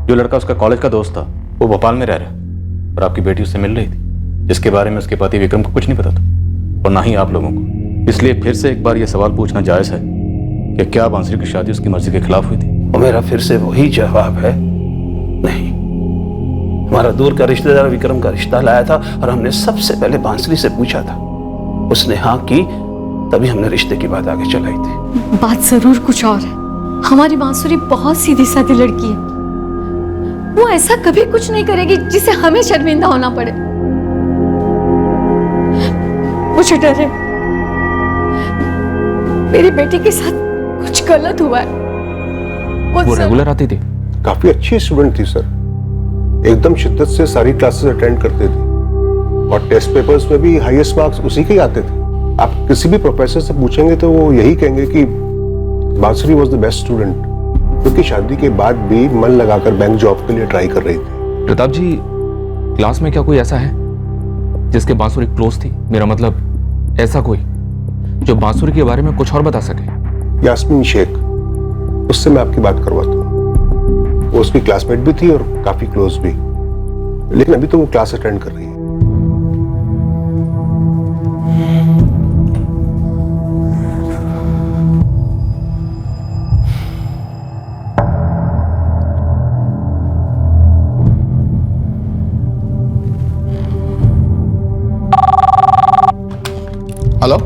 जो लड़का उसका कॉलेज का दोस्त था, वो भोपाल में रह रहा है और आपकी बेटी उससे मिल रही थी, जिसके बारे में उसके पति विक्रम को कुछ नहीं पता था और ना ही आप लोगों को। इसलिए फिर से एक बार ये सवाल पूछना जायज़ है कि क्या बांसुरी की शादी उसकी मर्जी के खिलाफ हुई थी? और मेरा फिर से वही जवाब है, नहीं। हमारा दूर का रिश्तेदार विक्रम का रिश्ता लाया था और हमने सबसे पहले बांसुरी से पूछा था। उसने हाँ की, तभी हमने रिश्ते की बात आगे चलाई थी। बात जरूर कुछ और है। हमारी बांसुरी बहुत सीधी सादी लड़की है, वो ऐसा कभी कुछ नहीं करेगी जिसे हमें शर्मिंदा होना पड़े। मुझे डर है मेरी बेटी के साथ कुछ गलत हुआ है। वो रेगुलर आती थी? काफी अच्छी स्टूडेंट थी सर, एकदम शिद्दत से सारी क्लासेस अटेंड करते थे और टेस्ट पेपर्स में भी हाईएस्ट मार्क्स उसी के ही आते थे। आप किसी भी प्रोफेसर से पूछेंगे तो वो यही कहेंगे कि बांसुरी वॉज द बेस्ट स्टूडेंट, क्योंकि शादी के बाद भी मन लगाकर बैंक जॉब के लिए ट्राई कर रही थी। प्रताप जी, क्लास में क्या कोई ऐसा है जिसके बांसुरी क्लोज थी? मेरा मतलब ऐसा कोई जो बांसुरी के बारे में कुछ और बता सके? यास्मीन शेख, उससे मैं आपकी बात करवाता हूँ। वो उसकी क्लासमेट भी थी और काफी क्लोज भी, लेकिन अभी तो वो क्लास अटेंड कर रही है। हेलो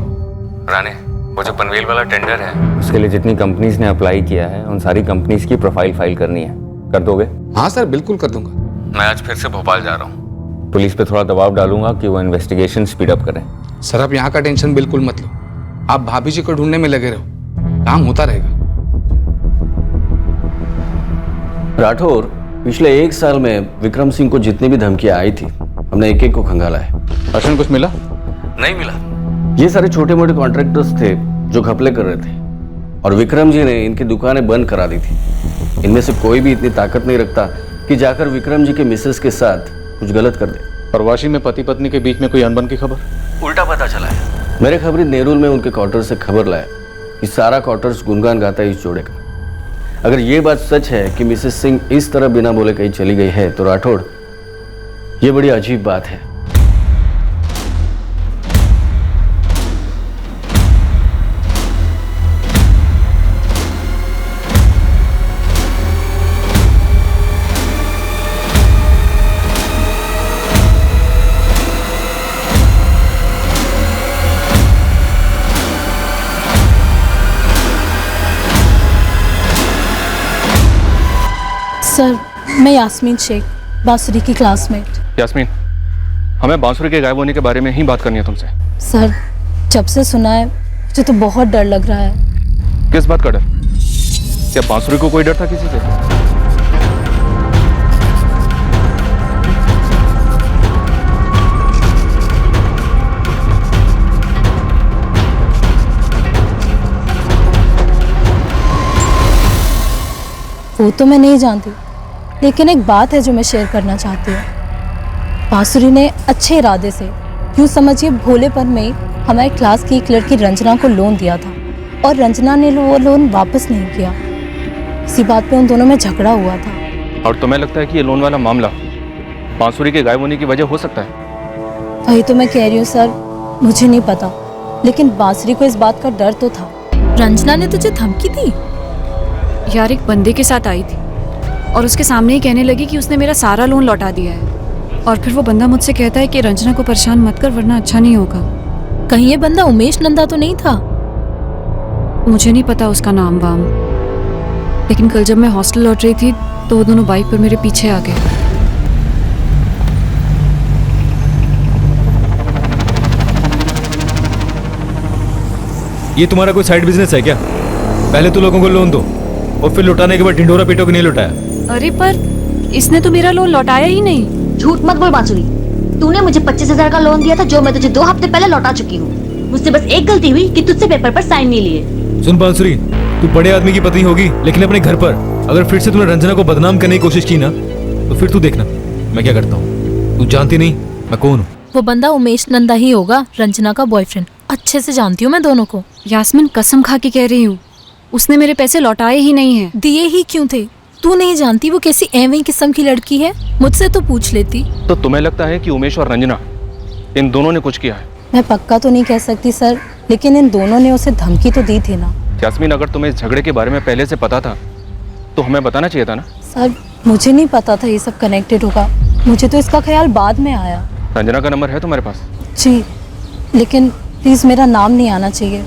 राणे, वो जो पनवेल वाला टेंडर है उसके लिए जितनी कंपनीज ने अप्लाई किया है उन सारी कंपनीज की प्रोफाइल फाइल करनी है, कर दोगे? हाँ सर, बिल्कुल कर दूंगा। मैं आज फिर से भोपाल जा रहा हूँ, पुलिस पे थोड़ा दबाव डालूंगा कि वो इन्वेस्टिगेशन स्पीड अप करें। सर आप यहाँ का टेंशन बिल्कुल मत लो, आप भाभी जी को ढूंढने में लगे रहो, काम होता रहेगा। राठौर, पिछले 1 साल में विक्रम सिंह को जितनी भी धमकियां आई थी हमने एक एक को खंगाला है। अर्शन कुछ मिला? नहीं मिला। ये सारे छोटे मोटे कॉन्ट्रैक्टर्स थे जो घपले कर रहे थे और विक्रम जी ने इनकी दुकानें बंद करा दी थी। इनमें से कोई भी इतनी ताकत नहीं रखता कि जाकर विक्रम जी के मिसेस के साथ कुछ गलत कर दे। और वाशी में पति पत्नी के बीच में कोई अनबन की खबर? उल्टा पता चला है। मेरे खबरी नेरुल में उनके क्वार्टर से खबर लाया कि सारा क्वार्टर्स गुनगान गाता है इस जोड़े का। अगर ये बात सच है कि मिसेस सिंह इस तरह बिना बोले कहीं चली गई है तो राठौड़, ये बड़ी अजीब बात है। सर, मैं यास्मीन शेख, बांसुरी की क्लासमेट। यास्मीन, हमें बांसुरी के गायब होने के बारे में ही बात करनी है तुमसे। सर, जब से सुना है मुझे तो बहुत डर लग रहा है। किस बात का डर? क्या बांसुरी को कोई डर था किसी से? वो तो मैं नहीं जानती, लेकिन एक बात है जो मैं शेयर करना चाहती हूँ। बांसुरी ने अच्छे इरादे से, यूँ समझिए भोलेपन में, हमारे क्लास की एक लड़की रंजना को लोन दिया था और रंजना ने वो लोन वापस नहीं किया। इसी बात पे उन दोनों में झगड़ा हुआ था। और तुम्हें लगता है कि ये लोन वाला मामला बांसुरी के गायब होने की वजह हो सकता है? वही तो मैं कह रही हूँ सर, मुझे नहीं पता, लेकिन बांसुरी को इस बात का डर तो था। रंजना ने तुझे धमकी दी? यार, एक बंदे के साथ आई थी, और उसके सामने ही कहने लगी कि उसने मेरा सारा लोन लौटा दिया है। और फिर वो बंदा मुझसे कहता है कि रंजना को परेशान मत कर वरना अच्छा नहीं होगा। कहीं ये बंदा उमेश नंदा तो नहीं था? मुझे नहीं पता उसका नाम वाम, लेकिन कल जब मैं हॉस्टल लौट रही थी तो वो दोनों बाइक पर मेरे पीछे आ गए। ये तुम्हारा कोई साइड बिजनेस है क्या? पहले तो लोगों को लोन दो और फिर लौटाने के बाद ढिंढोरा पीटो कि नहीं लौटाया। अरे पर इसने तो मेरा लोन लौटाया ही नहीं। झूठ मत बोल बांसुरी, तूने मुझे 25,000 का लोन दिया था जो मैं तुझे 2 हफ्ते पहले लौटा चुकी हूँ। मुझसे बस एक गलती हुई कि तुझसे पेपर पर साइन नहीं लिए। सुन बांसुरी, तू बड़े आदमी की पत्नी होगी लेकिन अपने घर पर अगर फिर से तुमने रंजना को बदनाम करने की कोशिश की ना तो फिर तू देखना मैं क्या करता हूँ। तू जानती नहीं मैं कौन हूँ। वो बंदा उमेश नंदा ही होगा, रंजना का बॉयफ्रेंड। अच्छे से जानती हूँ मैं दोनों को। यास्मीन कसम खा के कह रही हूँ, उसने मेरे पैसे लौटाए ही नहीं है। दिए ही क्यों थे? तू नहीं जानती वो कैसी एवं किस्म की लड़की है? मुझसे तो पूछ लेती। तो तुम्हें लगता है कि उमेश और रंजना इन दोनों ने कुछ किया है? मैं पक्का तो नहीं कह सकती सर, लेकिन इन दोनों ने उसे धमकी तो दी थी ना। यास्मीन, अगर तुम्हें इस झगड़े के बारे में पहले से पता था तो हमें बताना चाहिए था ना। सर मुझे नहीं पता था ये सब कनेक्टेड होगा, मुझे तो इसका ख्याल बाद में आया। रंजना का नंबर है तुम्हारे पास? जी, लेकिन प्लीज मेरा नाम नहीं आना चाहिए।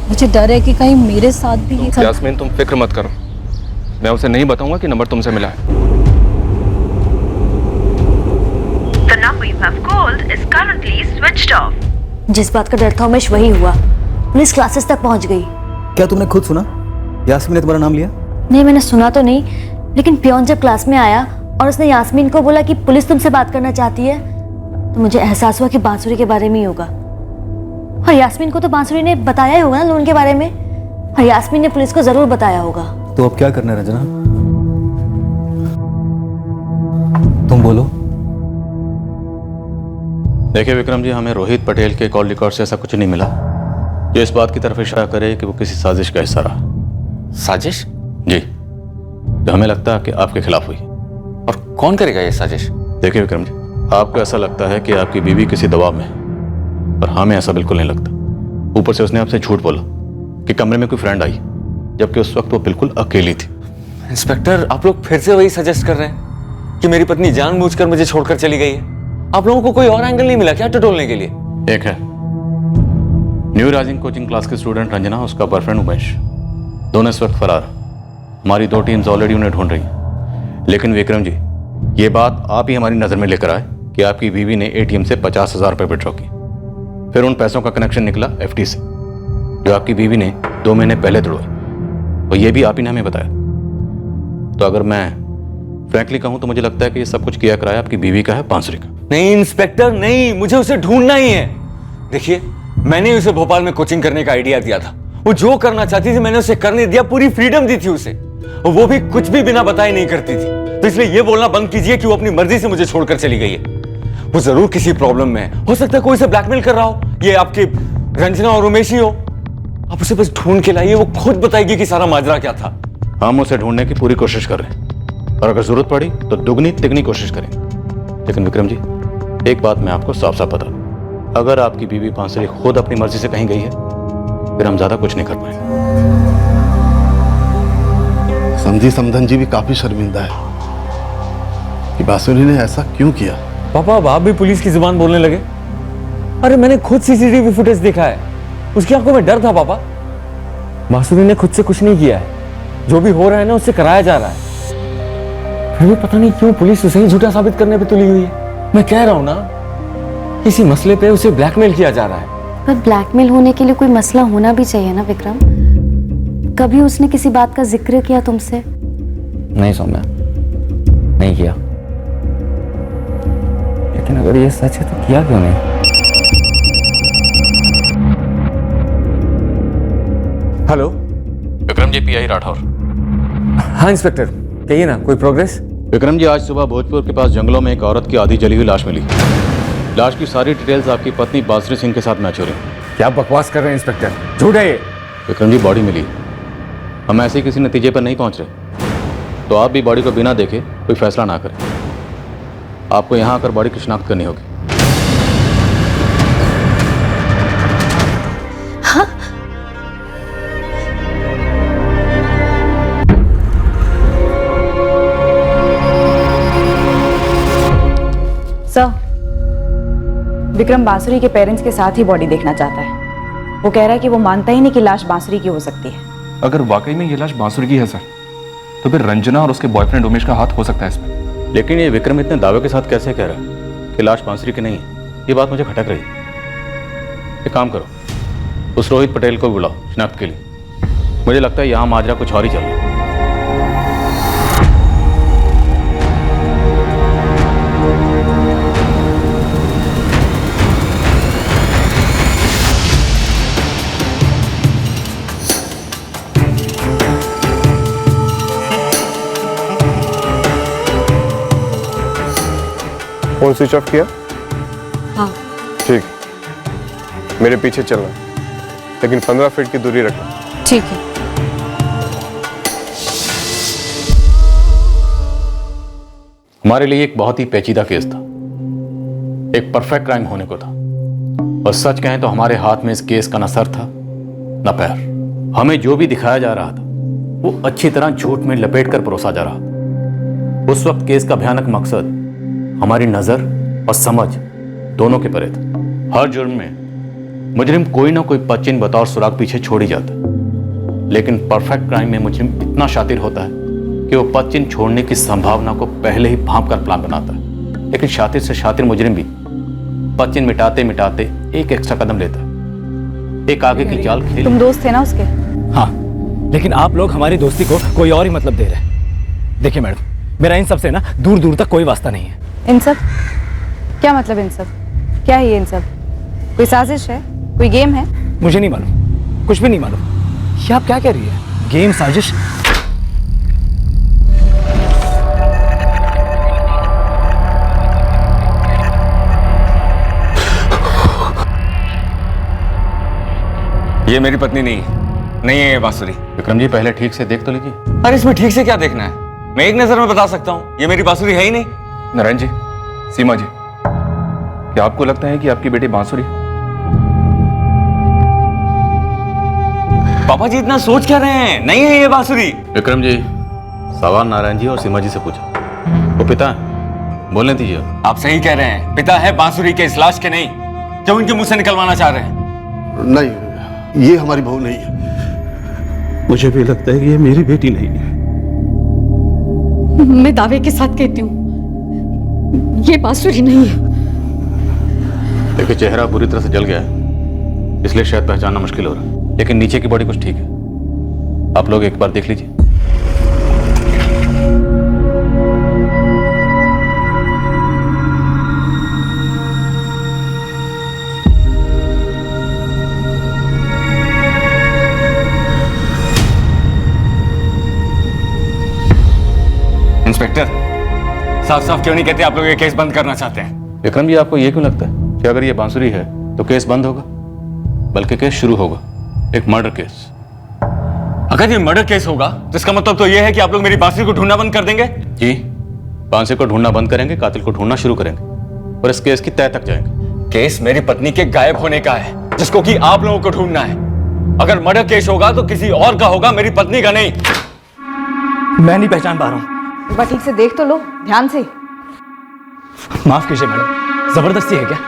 मुझे डर है कि कहीं मेरे साथ भी ये सब... यास्मीन तुम फिक्र मत करो, मैं उसे नहीं बताऊंगा कि नंबर तुमसे मिला है। The number you have called is currently switched off. जिस बात का डर था उमेश वही हुआ। पुलिस क्लासेस तक पहुंच गई। क्या तुमने खुद सुना यास्मीन ने तुम्हारा नाम लिया? नहीं, मैंने सुना तो नहीं, लेकिन पियोन जब क्लास में आया और उसने यास्मीन को बोला कि पुलिस तुमसे बात करना चाहती है तो मुझे एहसास हुआ कि बांसुरी के बारे में ही होगा। और यास्मीन को तो बांसुरी ने बताया ही होगा ना लोन के बारे में, और यास्मीन ने पुलिस को जरूर बताया होगा। तो अब क्या करना है रंजना? तुम बोलो। देखिए विक्रम जी, हमें रोहित पटेल के कॉल रिकॉर्ड से ऐसा कुछ नहीं मिला जो इस बात की तरफ इशारा करे कि वो किसी साजिश का हिस्सा रहा। साजिश? जी, जो हमें लगता है कि आपके खिलाफ हुई। और कौन करेगा ये साजिश? देखिए विक्रम जी, आपको ऐसा लगता है कि आपकी बीवी किसी दबाव में है, पर हमें ऐसा बिल्कुल नहीं लगता। ऊपर से उसने आपसे झूठ बोला कि कमरे में कोई फ्रेंड आई, जबकि उस वक्त वो बिल्कुल अकेली थी। इंस्पेक्टर, आप लोग फिर से वही सजेस्ट कर रहे हैं कि मेरी पत्नी जानबूझकर मुझे छोड़कर चली गई है? आप लोगों को कोई और एंगल नहीं मिला क्या टटोलने के लिए? एक है न्यू राइजिंग कोचिंग क्लास के स्टूडेंट रंजना, उसका बॉयफ्रेंड उमेश, दोनों इस वक्त फरार। हमारी 2 टीम्स ऑलरेडी उन्हें ढूंढ रही हैं। लेकिन विक्रम जी, ये बात आप ही हमारी नज़र में लेकर आए कि आपकी बीवी ने एटीएम से 50,000 रुपये विड्रॉ किए। फिर उन पैसों का कनेक्शन निकला एफडी से, जो आपकी बीवी ने 2 महीने पहले तोड़वाई, और ये भी आप ही ने हमें बताया। तो अगर मैं फ्रैंकली कहूं तो मुझे लगता है कि ये सब कुछ किया कराया आपकी बीवी का है, बांसुरी का। नहीं इंस्पेक्टर, नहीं, मुझे उसे ढूंढना ही है। देखिए, मैंने उसे भोपाल में कोचिंग करने का आइडिया दिया था। वो जो करना चाहती थी मैंने उसे करने दिया, पूरी फ्रीडम दी थी उसे, और वो भी कुछ भी बिना बताए नहीं करती थी। तो इसलिए ये बोलना बंद कीजिए कि वो अपनी मर्जी से मुझे छोड़कर चली गई है। वो जरूर किसी प्रॉब्लम में है, हो सकता है कोई उसे ब्लैकमेल कर रहा हो, ये आपके रंजना और उमेश ही हो। आप उसे बस ढूंढ के लाइए, वो खुद बताएगी कि सारा माजरा क्या था। हम उसे ढूंढने की पूरी कोशिश कर रहे हैं, और अगर जरूरत पड़ी तो दुगनी तिगनी कोशिश करेंगे। लेकिन विक्रम जी, एक बात मैं आपको साफ साफ बता दूं, अगर आपकी बीवी बांसुरी खुद अपनी मर्जी से कहीं गई है फिर हम ज्यादा कुछ नहीं कर पाएंगे। समझी समधन जी भी काफी शर्मिंदा है कि बांसुरी ने ऐसा क्यों किया। पापा, अब आप भी पुलिस की जुबान बोलने लगे? अरे मैंने खुद सीसीटीवी फुटेज देखा है, उसकी आंखों में डर था पापा। बांसुरी ने खुद से कुछ नहीं किया है, जो भी हो रहा है ना उससे कराया जा रहा है। फिर भी पता नहीं क्यों पुलिस उसे ही झूठा साबित करने पे तुली हुई है। मैं कह रहा हूं ना, किसी मसले पे उसे ब्लैकमेल किया जा रहा है। पर ब्लैकमेल होने के लिए कोई मसला होना भी चाहिए ना विक्रम। कभी उसने किसी बात का जिक्र किया तुमसे? नहीं सौम्या, नहीं किया। लेकिन अगर ये सच है तो किया क्यों नहीं? Hello Vikram ji, pi Rathore. हाँ इंस्पेक्टर, कहिए ना, कोई प्रोग्रेस? विक्रम जी, आज सुबह भोजपुर के पास जंगलों में एक औरत की आधी जली हुई लाश मिली। लाश की सारी डिटेल्स आपकी पत्नी बांसुरी सिंह के साथ मैच हो रही हैं। क्या बकवास कर रहे हैं इंस्पेक्टर, झूठ है ये। विक्रम जी, बॉडी मिली, हम ऐसे ही किसी नतीजे पर नहीं पहुंच रहे, तो आप भी बॉडी को बिना देखे कोई फैसला ना करें। आपको यहाँ आकर बॉडी की शिनाख्त करनी होगी। हाँ? सर, विक्रम बांसुरी के पेरेंट्स के साथ ही बॉडी देखना चाहता है। वो कह रहा है कि वो मानता ही नहीं कि लाश बांसुरी की हो सकती है। अगर वाकई में ये लाश बांसुरी की है सर, तो फिर रंजना और उसके बॉयफ्रेंड उमेश का हाथ हो सकता है इसमें। लेकिन ये विक्रम इतने दावे के साथ कैसे कह रहा है कि लाश बांसुरी की नहीं है? ये बात मुझे खटक रही है। एक काम करो, उस रोहित पटेल को बुलाओ शिनाख्त के लिए। मुझे लगता है यहाँ माजरा कुछ और ही चल रहा है। फोन स्विच ऑफ किया? हाँ। ठीक, मेरे पीछे चलना, लेकिन 15 फीट की दूरी रखना। ठीक है। हमारे लिए एक बहुत ही पेचीदा केस था, एक परफेक्ट क्राइम होने को था, और सच कहें तो हमारे हाथ में इस केस का न सर था न पैर। हमें जो भी दिखाया जा रहा था वो अच्छी तरह झूठ में लपेट कर परोसा जा रहा था। उस वक्त केस का भयानक मकसद हमारी नजर और समझ दोनों के परे था। हर जुर्म में मुजरिम कोई ना कोई पद बतौर सुराग पीछे छोड़ ही जाता है, लेकिन परफेक्ट क्राइम में मुजरिम इतना शातिर होता है कि वो पद छोड़ने की संभावना को पहले ही भांप कर प्लान बनाता है। लेकिन शातिर से शातिर मुजरिम भी पद मिटाते मिटाते एक एक्स्ट्रा कदम लेता है, एक आगे की चाल खेल। तुम दोस्त थे ना उसके? हाँ, लेकिन आप लोग हमारी दोस्ती को कोई और ही मतलब दे रहे हैं। देखिए मैडम, मेरा इन सब से ना दूर दूर तक कोई वास्ता नहीं है। इन सब? क्या मतलब इन सब? क्या है ये इन सब? कोई साजिश है? कोई गेम है? मुझे नहीं मालूम, कुछ भी नहीं मालूम। ये आप क्या कह रही है? गेम, साजिश? ये मेरी पत्नी नहीं है ये बांसुरी। विक्रम जी, पहले ठीक से देख तो लीजिए। अरे इसमें ठीक से क्या देखना है? मैं एक नजर में बता सकता हूँ, ये मेरी बांसुरी है ही नहीं। नारायण जी, सीमा जी, क्या आपको लगता है कि आपकी बेटी बांसुरी? पापा जी इतना सोच क्या रहे हैं? नहीं है ये बांसुरी। विक्रम जी, सवाल नारायण जी और सीमा जी से पूछा। वो पिता है, बोलने दीजिए। आप सही कह रहे हैं, पिता है बांसुरी के, इस लाश के नहीं जो उनके मुंह से निकलवाना चाह रहे हैं। नहीं, ये हमारी बहू नहीं है। मुझे भी लगता है कि ये मेरी बेटी नहीं है। मैं दावे के साथ कहती हूँ ये बांसुरी नहीं है। देखिए, चेहरा बुरी तरह से जल गया है, इसलिए शायद पहचानना मुश्किल हो रहा है, लेकिन नीचे की बॉडी कुछ ठीक है। आप लोग एक बार देख लीजिए। इंस्पेक्टर, साफ साफ क्यों नहीं कहते आप लोग ये केस बंद करना चाहते हैं? विक्रम जी, आपको ये क्यों लगता है कि अगर ये बांसुरी है तो केस बंद होगा? बल्कि केस शुरू होगा, एक मर्डर केस। अगर ये मर्डर केस होगा तो इसका मतलब तो ये है कि आप लोग मेरी बांसुरी को ढूंढना बंद कर देंगे? जी, बांसुरी को ढूंढना बंद करेंगे, कातिल को ढूंढना शुरू करेंगे और इस केस की तह तक जाएंगे। केस मेरी पत्नी के गायब होने का है, जिसको कि आप लोगों को ढूंढना है। अगर मर्डर केस होगा तो किसी और का होगा, मेरी पत्नी का नहीं। मैं नहीं पहचान पा रहा हूँ। एक बार ठीक से देख तो लो, ध्यान से। माफ कीजिए मैडम, जबरदस्ती है क्या?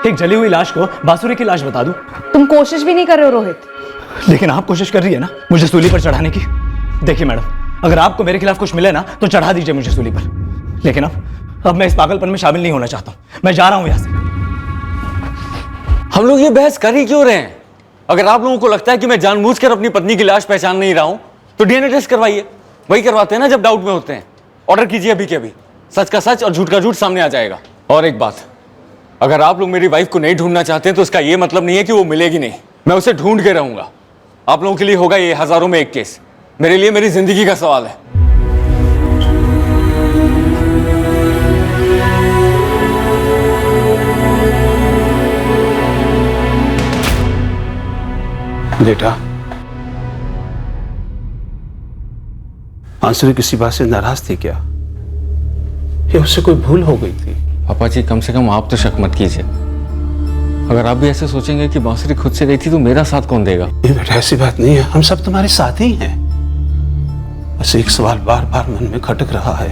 एक जली हुई लाश को बांसुरी की लाश बता दूं? तुम कोशिश भी नहीं कर रहे हो रोहित। लेकिन आप कोशिश कर रही है ना मुझे सूली पर चढ़ाने की। देखिए मैडम, अगर आपको मेरे खिलाफ कुछ मिले ना तो चढ़ा दीजिए मुझे सूली पर, लेकिन अब मैं इस पागलपन में शामिल नहीं होना चाहता हूं। मैं जा रहा हूं यहां से। हम लोग ये बहस कर ही क्यों रहे हैं? अगर आप लोगों को लगता है कि मैं जानबूझकर अपनी पत्नी की लाश पहचान नहीं रहा हूं तो डीएनए टेस्ट करवाइए। वही करवाते हैं ना जब डाउट में होते हैं। ऑर्डर कीजिए अभी के अभी, सच का सच और झूठ का झूठ सामने आ जाएगा। और एक बात, अगर आप लोग मेरी वाइफ को नहीं ढूंढना चाहते हैं तो इसका यह मतलब नहीं है कि वो मिलेगी नहीं। मैं उसे ढूंढ के रहूंगा। आप लोगों के लिए होगा ये हजारों में एक केस, मेरे लिए मेरी जिंदगी का सवाल है। बेटा, बांसुरी किसी बात से नाराज थी क्या? या उससे कोई भूल हो गई थी? पापा जी, कम से कम आप तो शक मत कीजिए। अगर आप भी ऐसे सोचेंगे कि बांसुरी खुद से गई थी तो मेरा साथ कौन देगा? ये बेटा ऐसी बात नहीं है, हम सब तुम्हारे साथ ही हैं। बस एक सवाल बार बार मन में खटक रहा है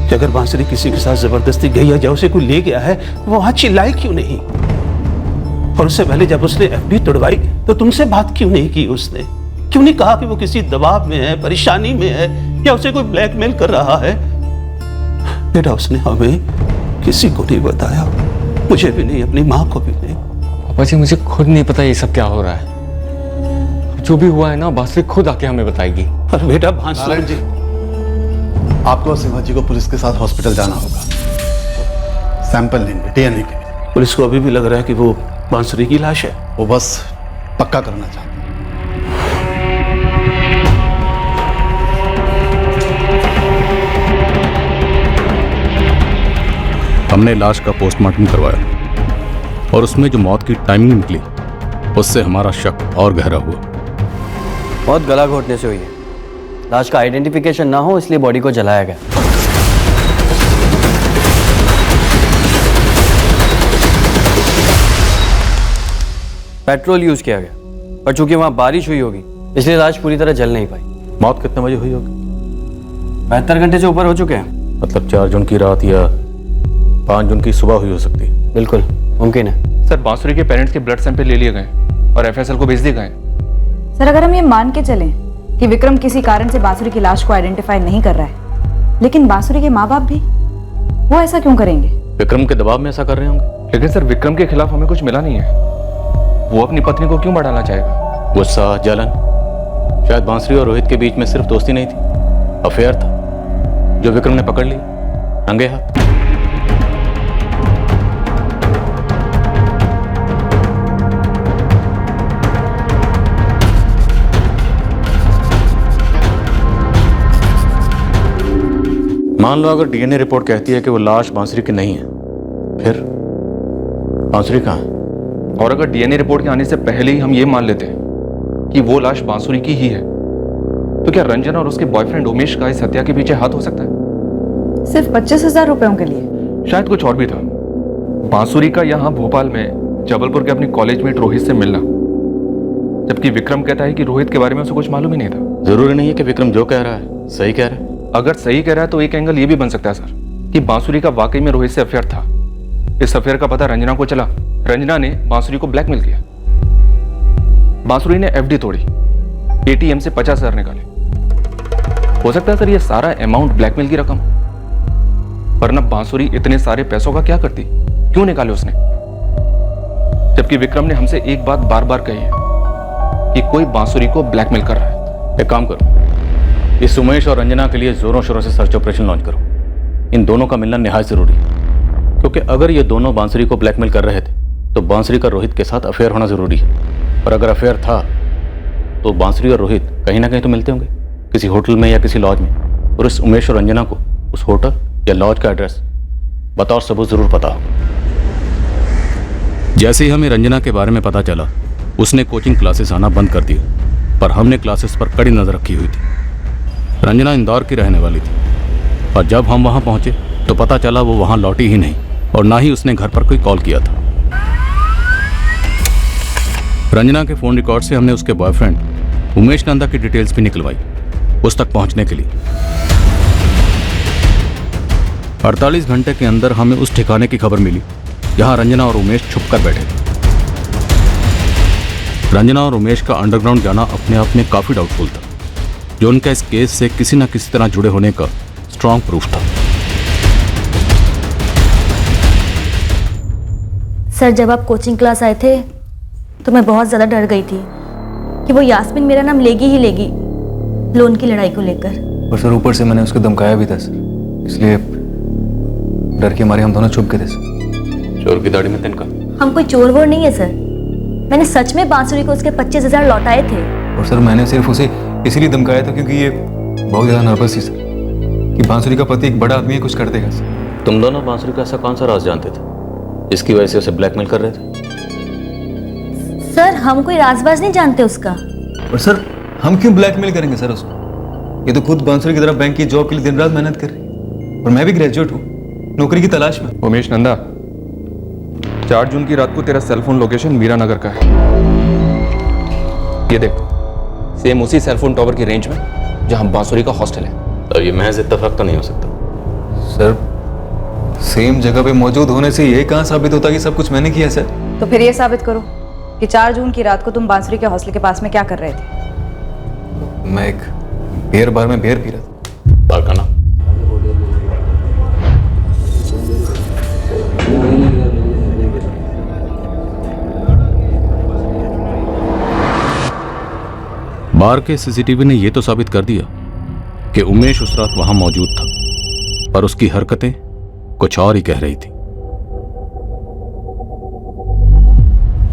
कि अगर बांसुरी किसी के साथ जबरदस्ती गई है या उसे कोई ले गया है वो वहां चिल्लाई क्यों नहीं? और उससे पहले जब उसने एफडी तोड़वाई तो तुमसे बात क्यों नहीं की? उसने क्यों नहीं कहा कि वो किसी दबाव में है, परेशानी में है, या उसे कोई ब्लैकमेल कर रहा है? बेटा उसने हमें किसी को नहीं बताया, मुझे भी नहीं, अपनी माँ को भी नहीं। पापा जी मुझे खुद नहीं पता ये सब क्या हो रहा है। जो भी हुआ है ना बांसुरी खुद आके हमें बताएगी। और बेटा बांसुरी जी, आपको और सिम्हा जी को पुलिस के साथ हॉस्पिटल जाना होगा, सैंपल लेंगे डीएनए के लिए। पुलिस को अभी भी लग रहा है कि वो बांसुरी की लाश है। वो बस पक्का करना चाहते हैं। हमने लाश का पोस्टमार्टम करवाया और उसमें जो मौत की टाइमिंग निकली उससे हमारा शक और गहरा हुआ। बहुत गला घोटने से हुई है। लाश का आइडेंटिफिकेशन ना हो इसलिए बॉडी को जलाया गया। पेट्रोल यूज किया गया और चूंकि वहां बारिश हुई होगी इसलिए लाश पूरी तरह जल नहीं पाई। मौत कितने बजे हुई होगी? 72 घंटे से ऊपर हो चुके हैं। मतलब 4 जून की रात या 5 जून की सुबह हुई हो सकती है। बिल्कुल मुमकिन है। सर बांसुरी के पेरेंट्स के ब्लड सैंपल ले लिए गए और एफएसएल को भेज दिए गए। सर अगर हम ये मान के चलें कि विक्रम किसी कारण से बांसुरी की लाश को आइडेंटिफाई नहीं कर रहा है, लेकिन बांसुरी के माँ बाप भी वो ऐसा क्यों करेंगे? विक्रम के दबाव में ऐसा कर रहे होंगे। लेकिन सर विक्रम के खिलाफ हमें कुछ मिला नहीं है, वो अपनी पत्नी को क्यों बढ़ाना चाहेगा? गुस्सा, जलन, शायद बांसुरी और रोहित के बीच में सिर्फ दोस्ती नहीं थी, अफेयर था जो विक्रम ने पकड़ लिया रंगे हाथ। मान लो अगर डीएनए रिपोर्ट कहती है कि वो लाश बांसुरी की नहीं है, फिर बांसुरी कहाँ है? और अगर डीएनए रिपोर्ट के आने से पहले ही हम ये मान लेते हैं कि वो लाश बांसुरी की ही है, तो क्या रंजन और उसके बॉयफ्रेंड उमेश का इस हत्या के पीछे हाथ हो सकता है? सिर्फ 25,000 रुपयों के लिए? शायद कुछ और भी था। बांसुरी का यहाँ भोपाल में जबलपुर के अपने कॉलेजमेट रोहित से मिलना, जबकि विक्रम कहता है कि रोहित के बारे में उसे कुछ मालूम ही नहीं था। जरूरी नहीं है कि विक्रम जो कह रहा है सही कह रहा है। अगर सही कह रहा है तो एक एंगल ये भी बन सकता है सर कि बांसुरी का वाकई में रोहित से अफेयर था। इस अफेयर का पता रंजना को चला, रंजना ने बांसुरी को ब्लैकमेल किया। बांसुरी ने एफडी तोड़ी, एटीएम से 50,000 निकाले। हो सकता है सर ये सारा अमाउंट ब्लैकमेल की रकम, वरना बांसुरी इतने सारे पैसों का क्या करती, क्यों निकाले उसने? जबकि विक्रम ने हमसे एक बात बार बार कही है कि कोई बांसुरी को ब्लैकमेल कर रहा है। एक काम करो, इस उमेश और रंजना के लिए जोरों शोरों से सर्च ऑपरेशन लॉन्च करो। इन दोनों का मिलना निहायत जरूरी है, क्योंकि अगर ये दोनों बांसुरी को ब्लैकमेल कर रहे थे तो बांसुरी का रोहित के साथ अफेयर होना जरूरी है, और अगर अफेयर था तो बांसुरी और रोहित कहीं ना कहीं तो मिलते होंगे, किसी होटल में या किसी लॉज में। और इस उमेश और रंजना को उस होटल या लॉज का एड्रेस बतौर सबूत जरूर पता हो। जैसे ही हमें रंजना के बारे में पता चला उसने कोचिंग क्लासेस आना बंद कर दिया, पर हमने क्लासेस पर कड़ी नजर रखी हुई थी। रंजना इंदौर की रहने वाली थी, और जब हम वहां पहुंचे तो पता चला वो वहां लौटी ही नहीं, और ना ही उसने घर पर कोई कॉल किया था। रंजना के फोन रिकॉर्ड से हमने उसके बॉयफ्रेंड उमेश नंदा की डिटेल्स भी निकलवाई उस तक पहुंचने के लिए। 48 घंटे के अंदर हमें उस ठिकाने की खबर मिली जहां रंजना और उमेश छुपकर बैठे थे। रंजना और उमेश का अंडरग्राउंड जाना अपने आप में काफी डाउटफुल था, जो उनका इस केस से किसी न किसी तरह जुड़े होने का स्ट्रॉन्ग प्रूफ था। सर जब आप कोचिंग क्लास आए थे तो मैं बहुत ज़्यादा डर गई थी कि वो यास्मीन मेरा नाम लेगी ही लेगी लोन की लड़ाई को लेकर। और सर ऊपर से मैंने उसको धमकाया भी था सर, इसलिए डर के मारे हम दोनों छुप गए थे सर। चोर की दाढ़ी में तिनका। हम कोई चोर वोर नहीं है सर, मैंने सच में बांसुरी को उसके 25,000 लौटाए थे। और सर मैंने सिर्फ उसे इसीलिए धमकाया था क्योंकि ये बहुत ज़्यादा नर्वस थी सर कि बांसुरी का पति एक बड़ा आदमी है, कुछ कर देगा सर। तुम दोनों बांसुरी का ऐसा कौन सा राज जानते थे जिसकी वजह से उसे ब्लैकमेल कर रहे थे? सर हम कोई राजबाज नहीं जानते उसका। और सर हम क्यों ब्लैकमेल करेंगे सर उसको? ये तो खुद बांसुरी की तरह बैंक की जॉब के लिए दिन रात मेहनत कर रही है, और मैं भी ग्रेजुएट हूँ, नौकरी की तलाश में। उमेश नंदा, 4 जून की रात को तेरा सेलफोन लोकेशन मीरा नगर का है। ये देख, सेम उसी सेलफोन टावर की रेंज में जहां बांसुरी का हॉस्टल है। तो ये महज इत्तेफाक तो नहीं हो सकता। सर सेम जगह पे मौजूद होने से ये कहाँ साबित होता कि सब कुछ मैंने किया सर? तो फिर ये साबित करो कि 4 जून की रात को तुम बांसुरी के हॉस्टल के पास में क्या कर रहे थे? मैं एक बियर बार में बियर पी रहा था। बार का नाम? बार के सीसीटीवी ने यह तो साबित कर दिया कि उमेश उस रात वहां मौजूद था, पर उसकी हरकतें कुछ और ही कह रही थी।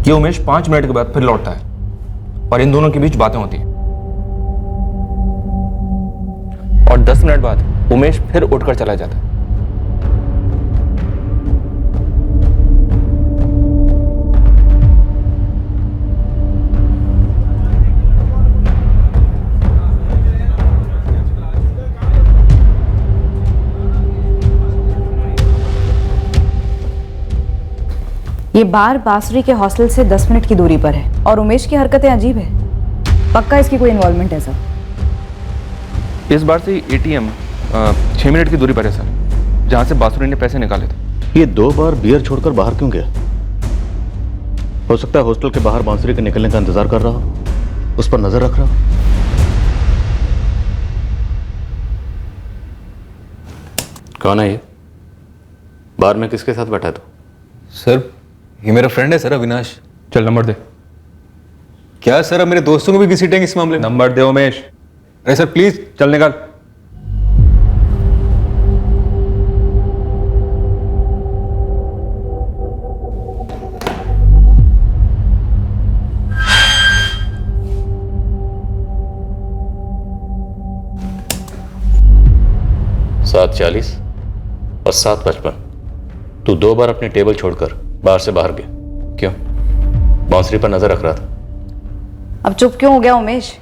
ये उमेश 5 मिनट के बाद फिर लौटता है और इन दोनों के बीच बातें होती हैं। और 10 मिनट बाद उमेश फिर उठकर चला जाता है। ये बार बांसुरी के हॉस्टल से 10 मिनट की दूरी पर है और उमेश की हरकतें अजीब है। पक्का इसकी कोई इन्वॉल्वमेंट है सर? इस बार से एटीएम 6 मिनट की दूरी पर है सर, जहां से बांसुरी ने पैसे निकाले थे। ये 2 बार बियर छोड़कर बाहर क्यों गया? हो सकता है हॉस्टल के बाहर बांसुरी के निकलने का इंतजार कर रहा हो, उस पर नजर रख रहा हो। कौन है ये? बार में किसके साथ बैठा है तू? सर ये मेरा फ्रेंड है सर, अविनाश। चल नंबर दे। क्या सर अब मेरे दोस्तों को भी घसीटेंगे इस मामले में? नंबर दे उमेश। अरे सर प्लीज चल निकाल। सात 40 और 7:55 तू 2 बार अपनी टेबल छोड़कर बाहर से बाहर गया। क्यों? बांसुरी पर नजर रख रहा था। अब चुप क्यों हो गया उमेश?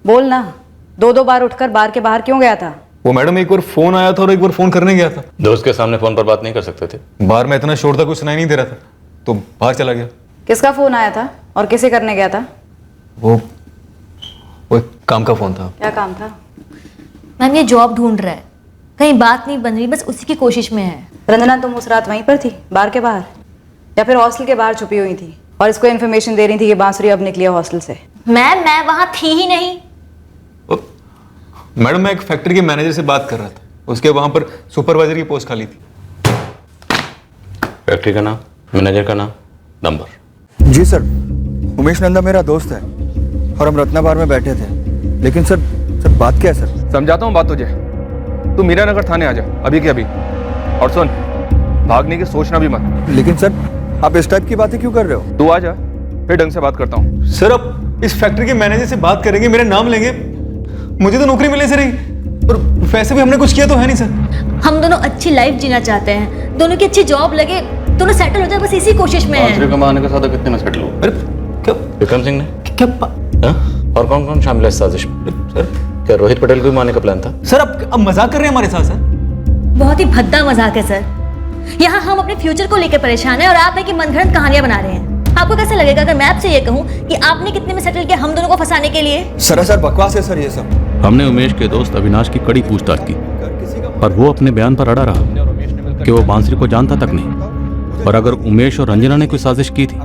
बोल ना, 2 बार उठकर बार के बाहर क्यों गया था? वो मैडम एक बार फोन आया था और एक बार फोन करने गया था। दोस्त के सामने फोन पर बात नहीं कर सकते थे? बाहर में इतना शोर था कुछ सुनाई नहीं दे रहा था, तो बाहर चला गया। किसका फोन आया था और किसे करने गया था? वो एक काम का फोन था। क्या काम था? मैम ये जॉब ढूंढ रहा है, कहीं बात नहीं बन रही, बस उसी की कोशिश में है। रंजना तुम उस रात वहीं पर थी बार के बाहर, या फिर हॉस्टल के बाहर छुपी हुई थी और इसको इन्फॉर्मेशन दे रही थी कि बांसुरी अब निकली है हॉस्टल से? मैम मैं वहां थी ही नहीं। मैडम मैं एक फैक्ट्री के मैनेजर से बात कर रहा था, उसके वहां पर सुपरवाइजर की पोस्ट खाली थी। फैक्ट्री का नाम, मैनेजर का नाम, नंबर? जी सर, उमेश नंदा मेरा दोस्त है और हम रत्ना बार में बैठे थे। लेकिन सर बात क्या है सर? समझाता हूँ बात तुझे। तू मीरा नगर थाने आ जा अभी के अभी, और सुन भागने की सोचना भी मत। लेकिन सर आप इस टाइप की बातें क्यों कर रहे हो? तू आ जा फिर ढंग से बात करता हूँ। सर अब इस फैक्ट्री के मैनेजर से बात करेंगे, मेरा नाम लेंगे, मुझे तो नौकरी मिले सर ही, और वैसे भी हमने कुछ किया तो है नहीं सर। हम दोनों अच्छी लाइफ जीना चाहते हैं, दोनों की अच्छी जॉब लगे, दोनों सेटल हो जाए, बस इसी कोशिश में बांसुरी कमाने का सादा कितने में सेटल हुआ? अरे क्या विक्रम सिंह ने? क्या? और कौन कौन शामिल है इस साजिश में? सर क्या रोहित पटेल को भी मारने का प्लान था? सर अब मजाक कर रहे हैं हमारे साथ सर? बहुत ही भद्दा मजाक है सर। यहाँ हम अपने फ्यूचर को लेकर परेशान हैं और आप है कि मनगढ़ंत कहानियां बना रहे हैं। आपको कैसा लगेगा अगर मैं आपसे ये कहूँ कि आपने कितने में सेटल किया हम दोनों को फंसाने के लिए? सर बकवास है सर ये सब। हमने उमेश के दोस्त अविनाश की कड़ी पूछताछ की, पर वो अपने बयान पर अड़ा रहा कि वो बांसुरी को जानता तक नहीं, और अगर उमेश और रंजना ने कोई साजिश की थी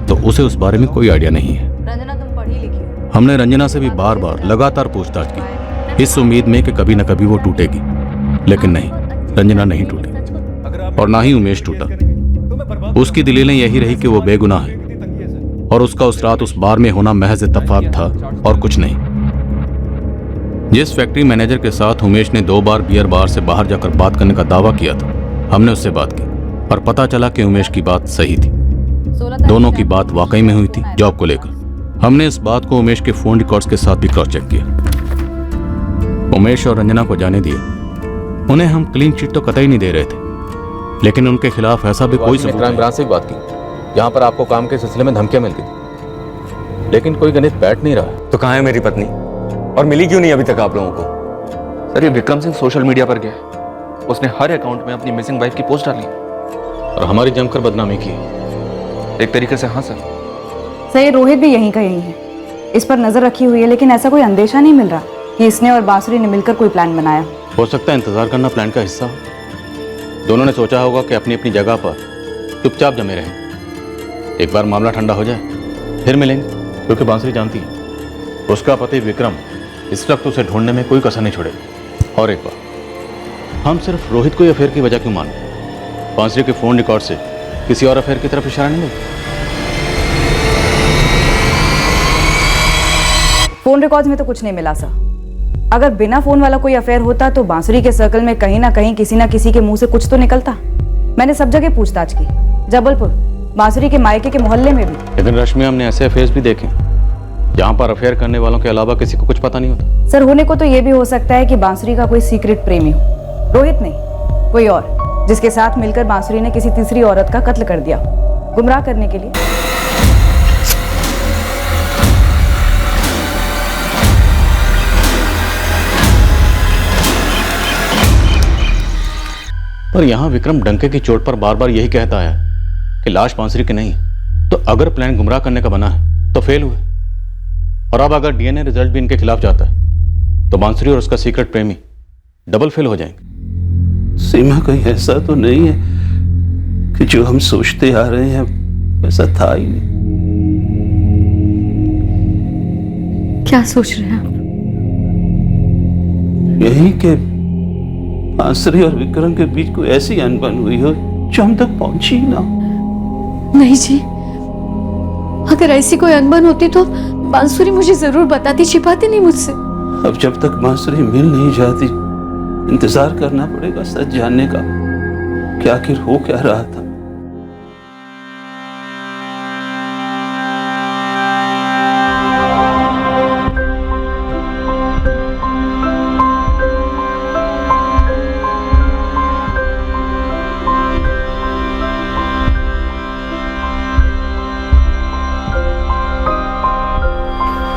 तो उसे उस बारे में कोई आइडिया नहीं है। रंजना तुम पढ़ी लिखी हो। हमने रंजना से भी बार बार लगातार पूछताछ की, इस उम्मीद में कि कभी न कभी वो टूटेगी, लेकिन नहीं, रंजना नहीं टूटी और ना ही उमेश टूटा। उसकी दलीलें यही रही कि वो बेगुनाह है और उसका उस रात उस बार में होना महज इत्तेफाक था और कुछ नहीं। जिस फैक्ट्री मैनेजर के साथ उमेश ने 2 बार बियर बार से बाहर जाकर बात करने का दावा किया था, हमने उससे बात की और पता चला कि उमेश की बात सही थी। दोनों की बात वाकई में हुई थी जॉब को लेकर। हमने इस बात को उमेश के फोन रिकॉर्ड्स के साथ भी क्रॉस चेक किया। उमेश और रंजना को जाने दिया, उन्हें हम क्लीन चिट तो कतई नहीं दे रहे थे, लेकिन उनके खिलाफ ऐसा भी कोई सबूत नहीं। ब्रांच से बात की जहां पर आपको काम के सिलसिले में धमकियां मिलती थी, लेकिन कोई गणित बैठ नहीं रहा। तो कहाँ है मेरी पत्नी और मिली क्यों नहीं अभी तक आप लोगों को? सर ये विक्रम सिंह सोशल मीडिया पर गया, उसने हर अकाउंट में अपनी मिसिंग वाइफ की पोस्ट डाली और हमारी जमकर बदनामी की। एक तरीके से हाँ सर। सही, रोहित भी यहीं का यही है, इस पर नजर रखी हुई है, लेकिन ऐसा कोई अंदेशा नहीं मिल रहा कि इसने और बांसुरी ने मिलकर कोई प्लान बनाया। हो सकता है इंतजार करना प्लान का हिस्सा। दोनों ने सोचा होगा कि अपनी अपनी जगह पर चुपचाप जमे रहें। एक बार मामला ठंडा हो जाए फिर मिलेंगे, क्योंकि बांसुरी जानती है उसका पति विक्रम इस वक्त उसे ढूंढने में कोई कसर नहीं छोड़ेगा। और एक बार, हम सिर्फ रोहित को अफेयर की वजह क्यों माने? बांसुरी के फोन रिकॉर्ड से किसी और अफेयर की तरफ इशारा नहीं मिलता। फोन रिकॉर्ड्स में तो कुछ नहीं मिला सर। अगर बिना फोन वाला कोई अफेयर होता तो बांसुरी के सर्कल में कहीं ना कहीं किसी ना किसी के मुंह से कुछ तो निकलता। मैंने सब जगह पूछताछ की, जबलपुर, बांसुरी के मायके के मोहल्ले में भी। लेकिन रश्मि, हमने ऐसे अफेयर्स भी देखे जहां पर अफेयर करने वालों के अलावा किसी को कुछ पता नहीं होता। सर, होने को तो ये भी हो सकता है कि बांसुरी का कोई सीक्रेट प्रेमी हो, रोहित नहीं, कोई और, जिसके साथ मिलकर बांसुरी ने किसी तीसरी औरत का कत्ल कर दिया, गुमराह करने के लिए। पर यहां विक्रम डंके की चोट पर बार बार यही कहता है कि लाश बांसुरी की नहीं है। तो अगर प्लान गुमराह करने का बना है तो फेल हुए, और अब अगर डीएनए रिजल्ट भी इनके खिलाफ जाता है तो बांसुरी और उसका सीक्रेट प्रेमी डबल फेल हो जाएंगे। सीमा, कहीं ऐसा तो नहीं है कि जो हम सोचते आ रहे हैं वैसा था ही नहीं? क्या सोच रहे हैं आप? यही कि बांसुरी और विक्रम के बीच कोई ऐसी अनबन हुई हो जो हम तक पहुंची ही ना। नहीं जी, अगर ऐसी कोई अनबन होती तो बांसुरी मुझे जरूर बताती, छिपाती नहीं मुझसे। अब जब तक बांसुरी मिल नहीं जाती, इंतजार करना पड़ेगा सच जानने का कि आखिर हो क्या रहा था।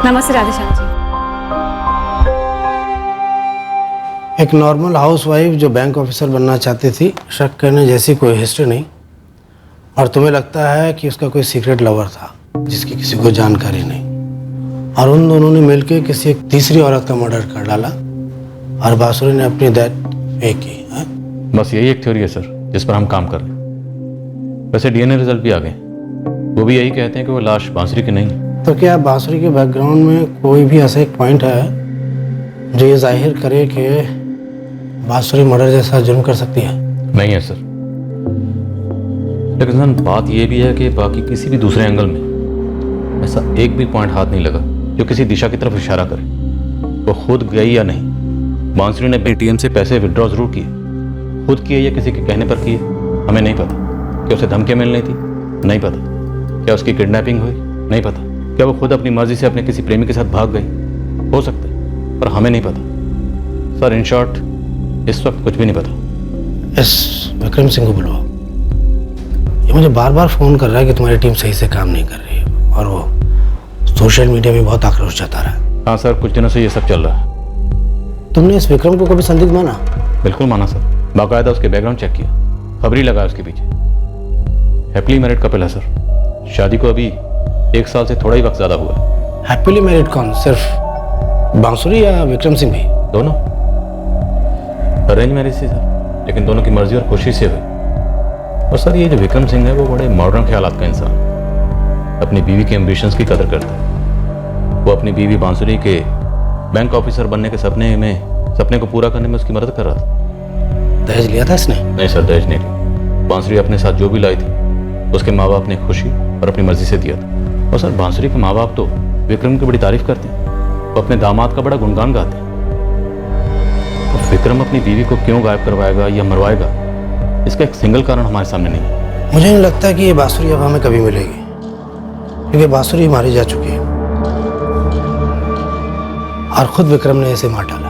नमस्ते राधेश्याम जी। एक नॉर्मल हाउसवाइफ जो बैंक ऑफिसर बनना चाहती थी, शक करने जैसी कोई हिस्ट्री नहीं, और तुम्हें लगता है कि उसका कोई सीक्रेट लवर था जिसकी किसी को जानकारी नहीं, और उन दोनों ने मिलकर किसी एक तीसरी औरत का मर्डर कर डाला और बांसुरी ने अपनी डेथ एक की है? बस यही एक थ्योरी है सर जिस पर हम काम कर रहे हैं। वैसे डीएनए रिजल्ट भी आ गए, वो भी यही कहते हैं कि वो लाश बांसुरी की नहीं है। तो क्या बांसुरी के बैकग्राउंड में कोई भी ऐसा एक पॉइंट है जो ये जाहिर करे कि बांसुरी मर्डर जैसा जुर्म कर सकती है? नहीं है सर, लेकिन सर बात यह भी है कि बाकी किसी भी दूसरे एंगल में ऐसा एक भी पॉइंट हाथ नहीं लगा जो किसी दिशा की तरफ इशारा करे। वो खुद गई या नहीं, बांसुरी ने एटीएम से पैसे विड्रॉ जरूर किए, खुद किए या किसी के कहने पर किए, हमें नहीं पता। क्या उसे धमकियां मिल रही थी? नहीं पता। क्या उसकी किडनैपिंग हुई? नहीं पता। क्या वो खुद अपनी मर्जी से अपने किसी प्रेमी के साथ भाग गई? हो सकता है, पर हमें नहीं पता सर। इन शॉर्ट, इस वक्त कुछ भी नहीं पता। इस विक्रम सिंह को बुलवाओ। ये मुझे बार बार फोन कर रहा है कि तुम्हारी टीम सही से काम नहीं कर रही है, और वो सोशल मीडिया में बहुत आक्रोश जता रहा है। हाँ सर, कुछ दिनों से ये सब चल रहा है। तुमने इस विक्रम को कभी संदिग्ध माना? बिल्कुल माना सर, बाकायदा उसके बैकग्राउंड चेक किया, खबरी लगा उसके पीछे। हैप्पीली मैरिड कपल है सर, शादी को अभी 1 साल से थोड़ा ही वक्त ज्यादा हुआ है। हैप्पीली मैरिड कौन? सिर्फ बांसुरी या विक्रम सिंह भी? दोनों। अरेंज मैरिज थी सर, लेकिन दोनों की मर्जी और कोशिश से हुई। और सर, ये जो विक्रम सिंह है वो बड़े मॉडर्न ख्यालात का इंसान, अपनी बीवी के एम्बिशंस की कदर करता है। वो अपनी बीवी बांसुरी के बैंक ऑफिसर बनने के सपने को पूरा करने में उसकी मदद कर रहा था। दहेज लिया था इसने? नहीं सर, दहेज नहीं लिया। बांसुरी अपने साथ जो भी लाई थी उसके माँ बाप ने खुशी और अपनी मर्जी से दिया था। और सर, बांसुरी के माँ बाप तो विक्रम की बड़ी तारीफ करते हैं, वो अपने दामाद का बड़ा गुणगान गाते हैं। तो विक्रम अपनी बीवी को क्यों गायब करवाएगा या मरवाएगा, इसका एक सिंगल कारण हमारे सामने नहीं है। मुझे नहीं लगता कि ये बांसुरी अब हमें कभी मिलेगी, क्योंकि बांसुरी मारी जा चुकी है और खुद विक्रम ने इसे मार डाला।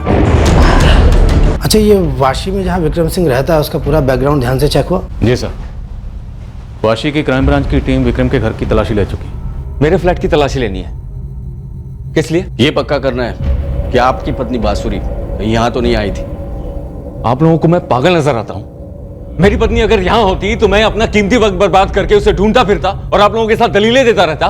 अच्छा, ये वाशी में जहाँ विक्रम सिंह रहता है उसका पूरा बैकग्राउंड ध्यान से चेक हुआ? जी सर, वाशी की क्राइम ब्रांच की टीम विक्रम के घर की तलाशी ले चुकी। मेरे फ्लैट की तलाशी लेनी है। किस लिए? ये पक्का करना है कि आपकी पत्नी बांसुरी यहाँ तो नहीं आई थी। आप लोगों को मैं पागल नजर आता हूं? मेरी पत्नी अगर यहां होती तो मैं अपना कीमती वक्त बर्बाद करके उसे ढूंढता फिरता और आप लोगों के साथ दलीलें देता रहता।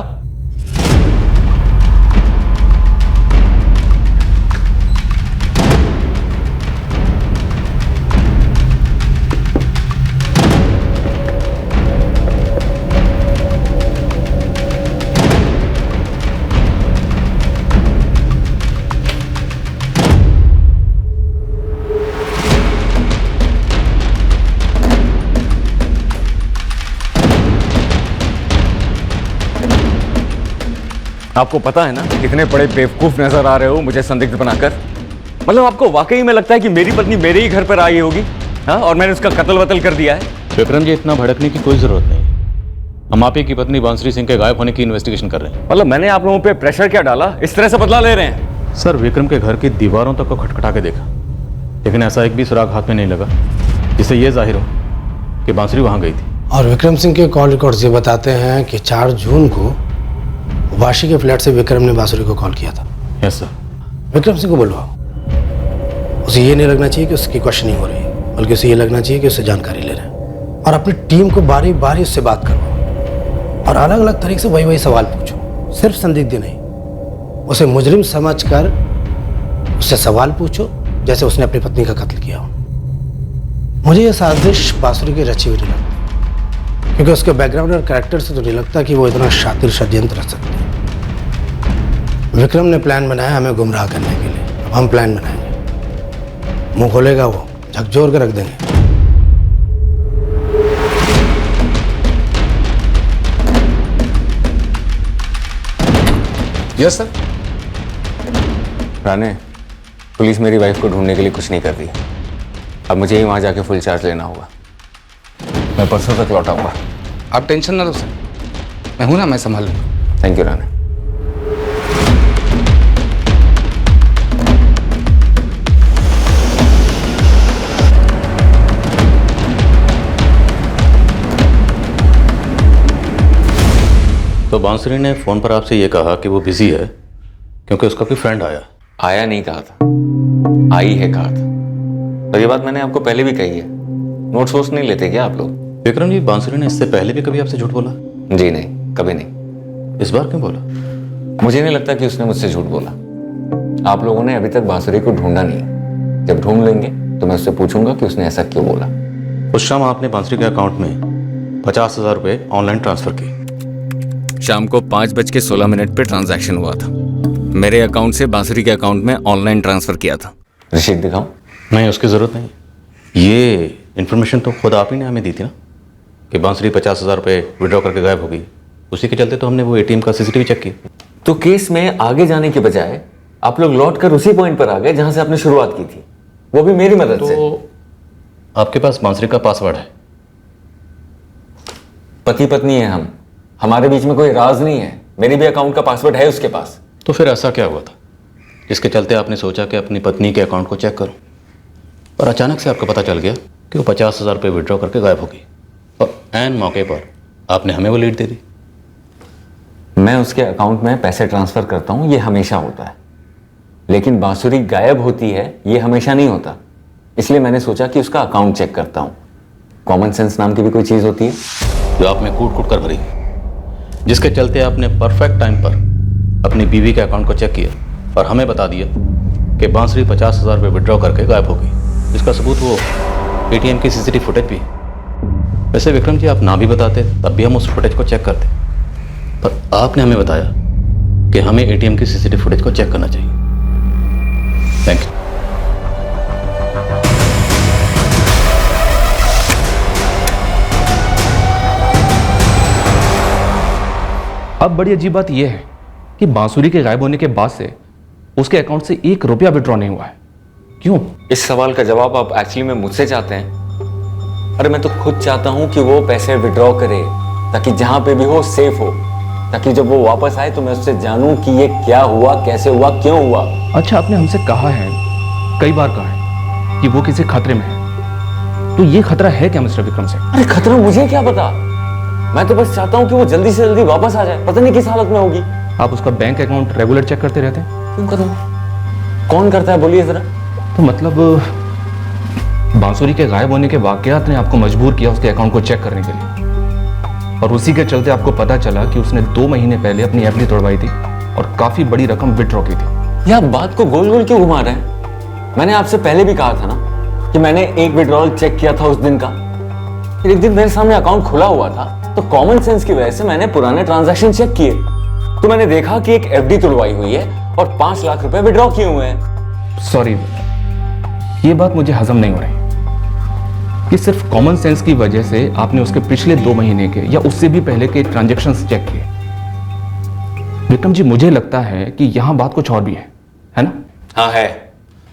आपको पता है ना कितने बड़े बेवकूफ नजर आ रहे हो मुझे संदिग्ध बनाकर। मतलब आपको वाकई में लगता है कि मेरी पत्नी मेरे ही घर पर आई होगी, हाँ, और मैंने उसका कत्ल वतल कर दिया है? विक्रम जी, इतना भड़कने की कोई जरूरत नहीं। हम आप ही की पत्नी बांसुरी सिंह के गायब होने की इन्वेस्टिगेशन कर रहे हैं। मतलब मैंने आप लोगों पे प्रेशर क्या डाला, इस तरह से बदला ले रहे हैं? सर, विक्रम के घर की दीवारों तक को खटखटा के देखा, लेकिन ऐसा एक भी सुराग हाथ में नहीं लगा जिससे यह जाहिर हो कि बांसुरी वहां गई थी। और विक्रम सिंह के कॉल रिकॉर्ड्स ये बताते हैं कि 4 जून को वाशी के फ्लैट से विक्रम ने बांसुरी को कॉल किया था। Yes sir. विक्रम सिंह को बुलवाओ। उसे ये नहीं लगना चाहिए कि उसकी क्वेश्चनिंग हो रही है, बल्कि उसे ये लगना चाहिए कि उससे जानकारी ले रहे हैं। और अपनी टीम को बारी बारी उससे बात करवाओ और अलग अलग तरीके से वही सवाल पूछो, सिर्फ संदिग्ध नहीं। उसे मुजरिम समझकर उससे सवाल पूछो जैसे उसने अपनी पत्नी का कत्ल किया हो। मुझे ये साजिश बांसुरी की रची हुई नहीं लगती, क्योंकि उसके बैकग्राउंड और कैरेक्टर से तो नहीं लगता कि वो इतना शातिर षड्यंत्र रच सकती है। विक्रम ने प्लान बनाया हमें गुमराह करने के लिए, अब हम प्लान बनाएंगे। मुंह खोलेगा वो, झकझोर कर रख देंगे। Yes sir. राणे, पुलिस मेरी वाइफ को ढूंढने के लिए कुछ नहीं कर रही। अब मुझे ही वहां जाके फुल चार्ज लेना होगा। मैं परसों तक लौट आऊंगा। आप टेंशन ना लो सर, मैं हूं ना, मैं संभाल लूंगा। Thank you Rane. तो बांसुरी ने फोन पर आपसे ये कहा कि वो बिजी है क्योंकि उसका कोई फ्रेंड आया। आया नहीं कहा था, आई है कहा था। और ये बात मैंने आपको पहले भी कही है। नोट्स वोट्स नहीं लेते क्या आप लोग? विक्रम जी, बांसुरी ने इससे पहले भी कभी आपसे झूठ बोला? जी नहीं, कभी नहीं। इस बार क्यों बोला? मुझे नहीं लगता कि उसने मुझसे झूठ बोला। आप लोगों ने अभी तक बांसुरी को ढूंढा नहीं। जब ढूंढ लेंगे तो मैं उससे पूछूंगा कि उसने ऐसा क्यों बोला। उस शाम आपने बांसुरी के अकाउंट में 50,000 रुपए ऑनलाइन ट्रांसफर किए। शाम को 5:16 पे ट्रांजैक्शन हुआ था। मेरे अकाउंट से बांसुरी के अकाउंट में ऑनलाइन ट्रांसफर किया था। रसीद दिखाऊं? नहीं, उसकी जरूरत नहीं। ये इन्फॉर्मेशन तो खुद आप ही ने हमें दी थी ना कि बांसुरी 50,000 रुपए विड्रॉ करके गायब हो गई। उसी के चलते तो हमने वो एटीएम का सीसीटीवी चेक किया। तो केस में आगे जाने के बजाय आप लोग लौट कर उसी पॉइंट पर आ गए जहां से आपने शुरुआत की थी, वो भी मेरी मदद से। आपके पास बांसुरी का पासवर्ड है? पति पत्नी है हम, हमारे बीच में कोई राज नहीं है। मेरी भी अकाउंट का पासवर्ड है उसके पास। तो फिर ऐसा क्या हुआ था जिसके चलते आपने सोचा कि अपनी पत्नी के अकाउंट को चेक करूं, और अचानक से आपको पता चल गया कि वो 50,000 रुपये विड्रॉ करके गायब हो गई, और ऐन मौके पर आपने हमें वो लीड दे दी? मैं उसके अकाउंट में पैसे ट्रांसफर करता हूं, ये हमेशा होता है। लेकिन बांसुरी गायब होती है, ये हमेशा नहीं होता। इसलिए मैंने सोचा कि उसका अकाउंट चेक करता हूं। कॉमन सेंस नाम की भी कोई चीज होती है जो आप में कूट कूट कर भरी, जिसके चलते आपने परफेक्ट टाइम पर अपनी बीवी के अकाउंट को चेक किया और हमें बता दिया कि बांसुरी 50,000 रुपये विड्रॉ करके गायब हो गई। इसका सबूत वो एटीएम की सीसीटीवी फुटेज भी है। वैसे विक्रम जी, आप ना भी बताते तब भी हम उस फुटेज को चेक करते, पर आपने हमें बताया कि हमें एटीएम की सीसीटीवी फुटेज को चेक करना चाहिए। Thank you. अब बड़ी अजीब बात यह है कि बांसुरी के गायब होने के बाद से उसके अकाउंट से 1 रुपया विड्रॉ नहीं हुआ है। क्यों? इस सवाल का जवाब आप एक्चुअली में मुझसे चाहते हैं? अरे मैं तो खुद चाहता हूं कि वो पैसे विड्रॉ करे, ताकि जहां पे भी हो सेफ हो, ताकि जब वो वापस आए तो मैं उससे जानूं कि ये क्या हुआ, कैसे हुआ, क्यों हुआ। अच्छा, आपने हमसे कहा है, कई बार कहा है कि वो किसी खतरे में है, तो ये खतरा है क्या मिस्टर विक्रम सिंह? अरे खतरा मुझे क्या पता, मैं तो बस चाहता हूं कि वो जल्दी से जल्दी वापस आ जाए। पता नहीं किस हालत में होगी। आप उसका बैंक अकाउंट रेगुलर चेक करते रहते हैं? क्यों करूं? कौन करता है बोलिए जरा। तो मतलब बांसुरी के गायब होने के वाकयात ने आपको मजबूर किया उसके अकाउंट को चेक करने के लिए, और उसी के चलते आपको पता चला कि उसने 2 महीने पहले अपनी एफडी तोड़वाई थी और काफी बड़ी रकम विड्रॉ की थी। ये आप बात को गोल गोल क्यों घुमा रहे हैं? मैंने आपसे पहले भी कहा था ना कि मैंने एक विड्रॉल चेक किया था उस दिन का। फिर एक दिन मेरे सामने अकाउंट खुला हुआ था, तो कॉमन सेंस की वजह से मैंने पुराने ट्रांजैक्शन चेक किए, तो मैंने देखा कि एक एफडी तुड़वाई हुई है और 5 लाख रुपए विड्रॉ किए हुए हैं। सॉरी, ये बात मुझे हजम नहीं हो रही कि सिर्फ कॉमन सेंस की वजह से आपने उसके पिछले 2 महीने के या उससे भी पहले के ट्रांजैक्शंस चेक किए। विक्रम जी, मुझे लगता है कि यहां बात कुछ और भी है ना? हाँ है।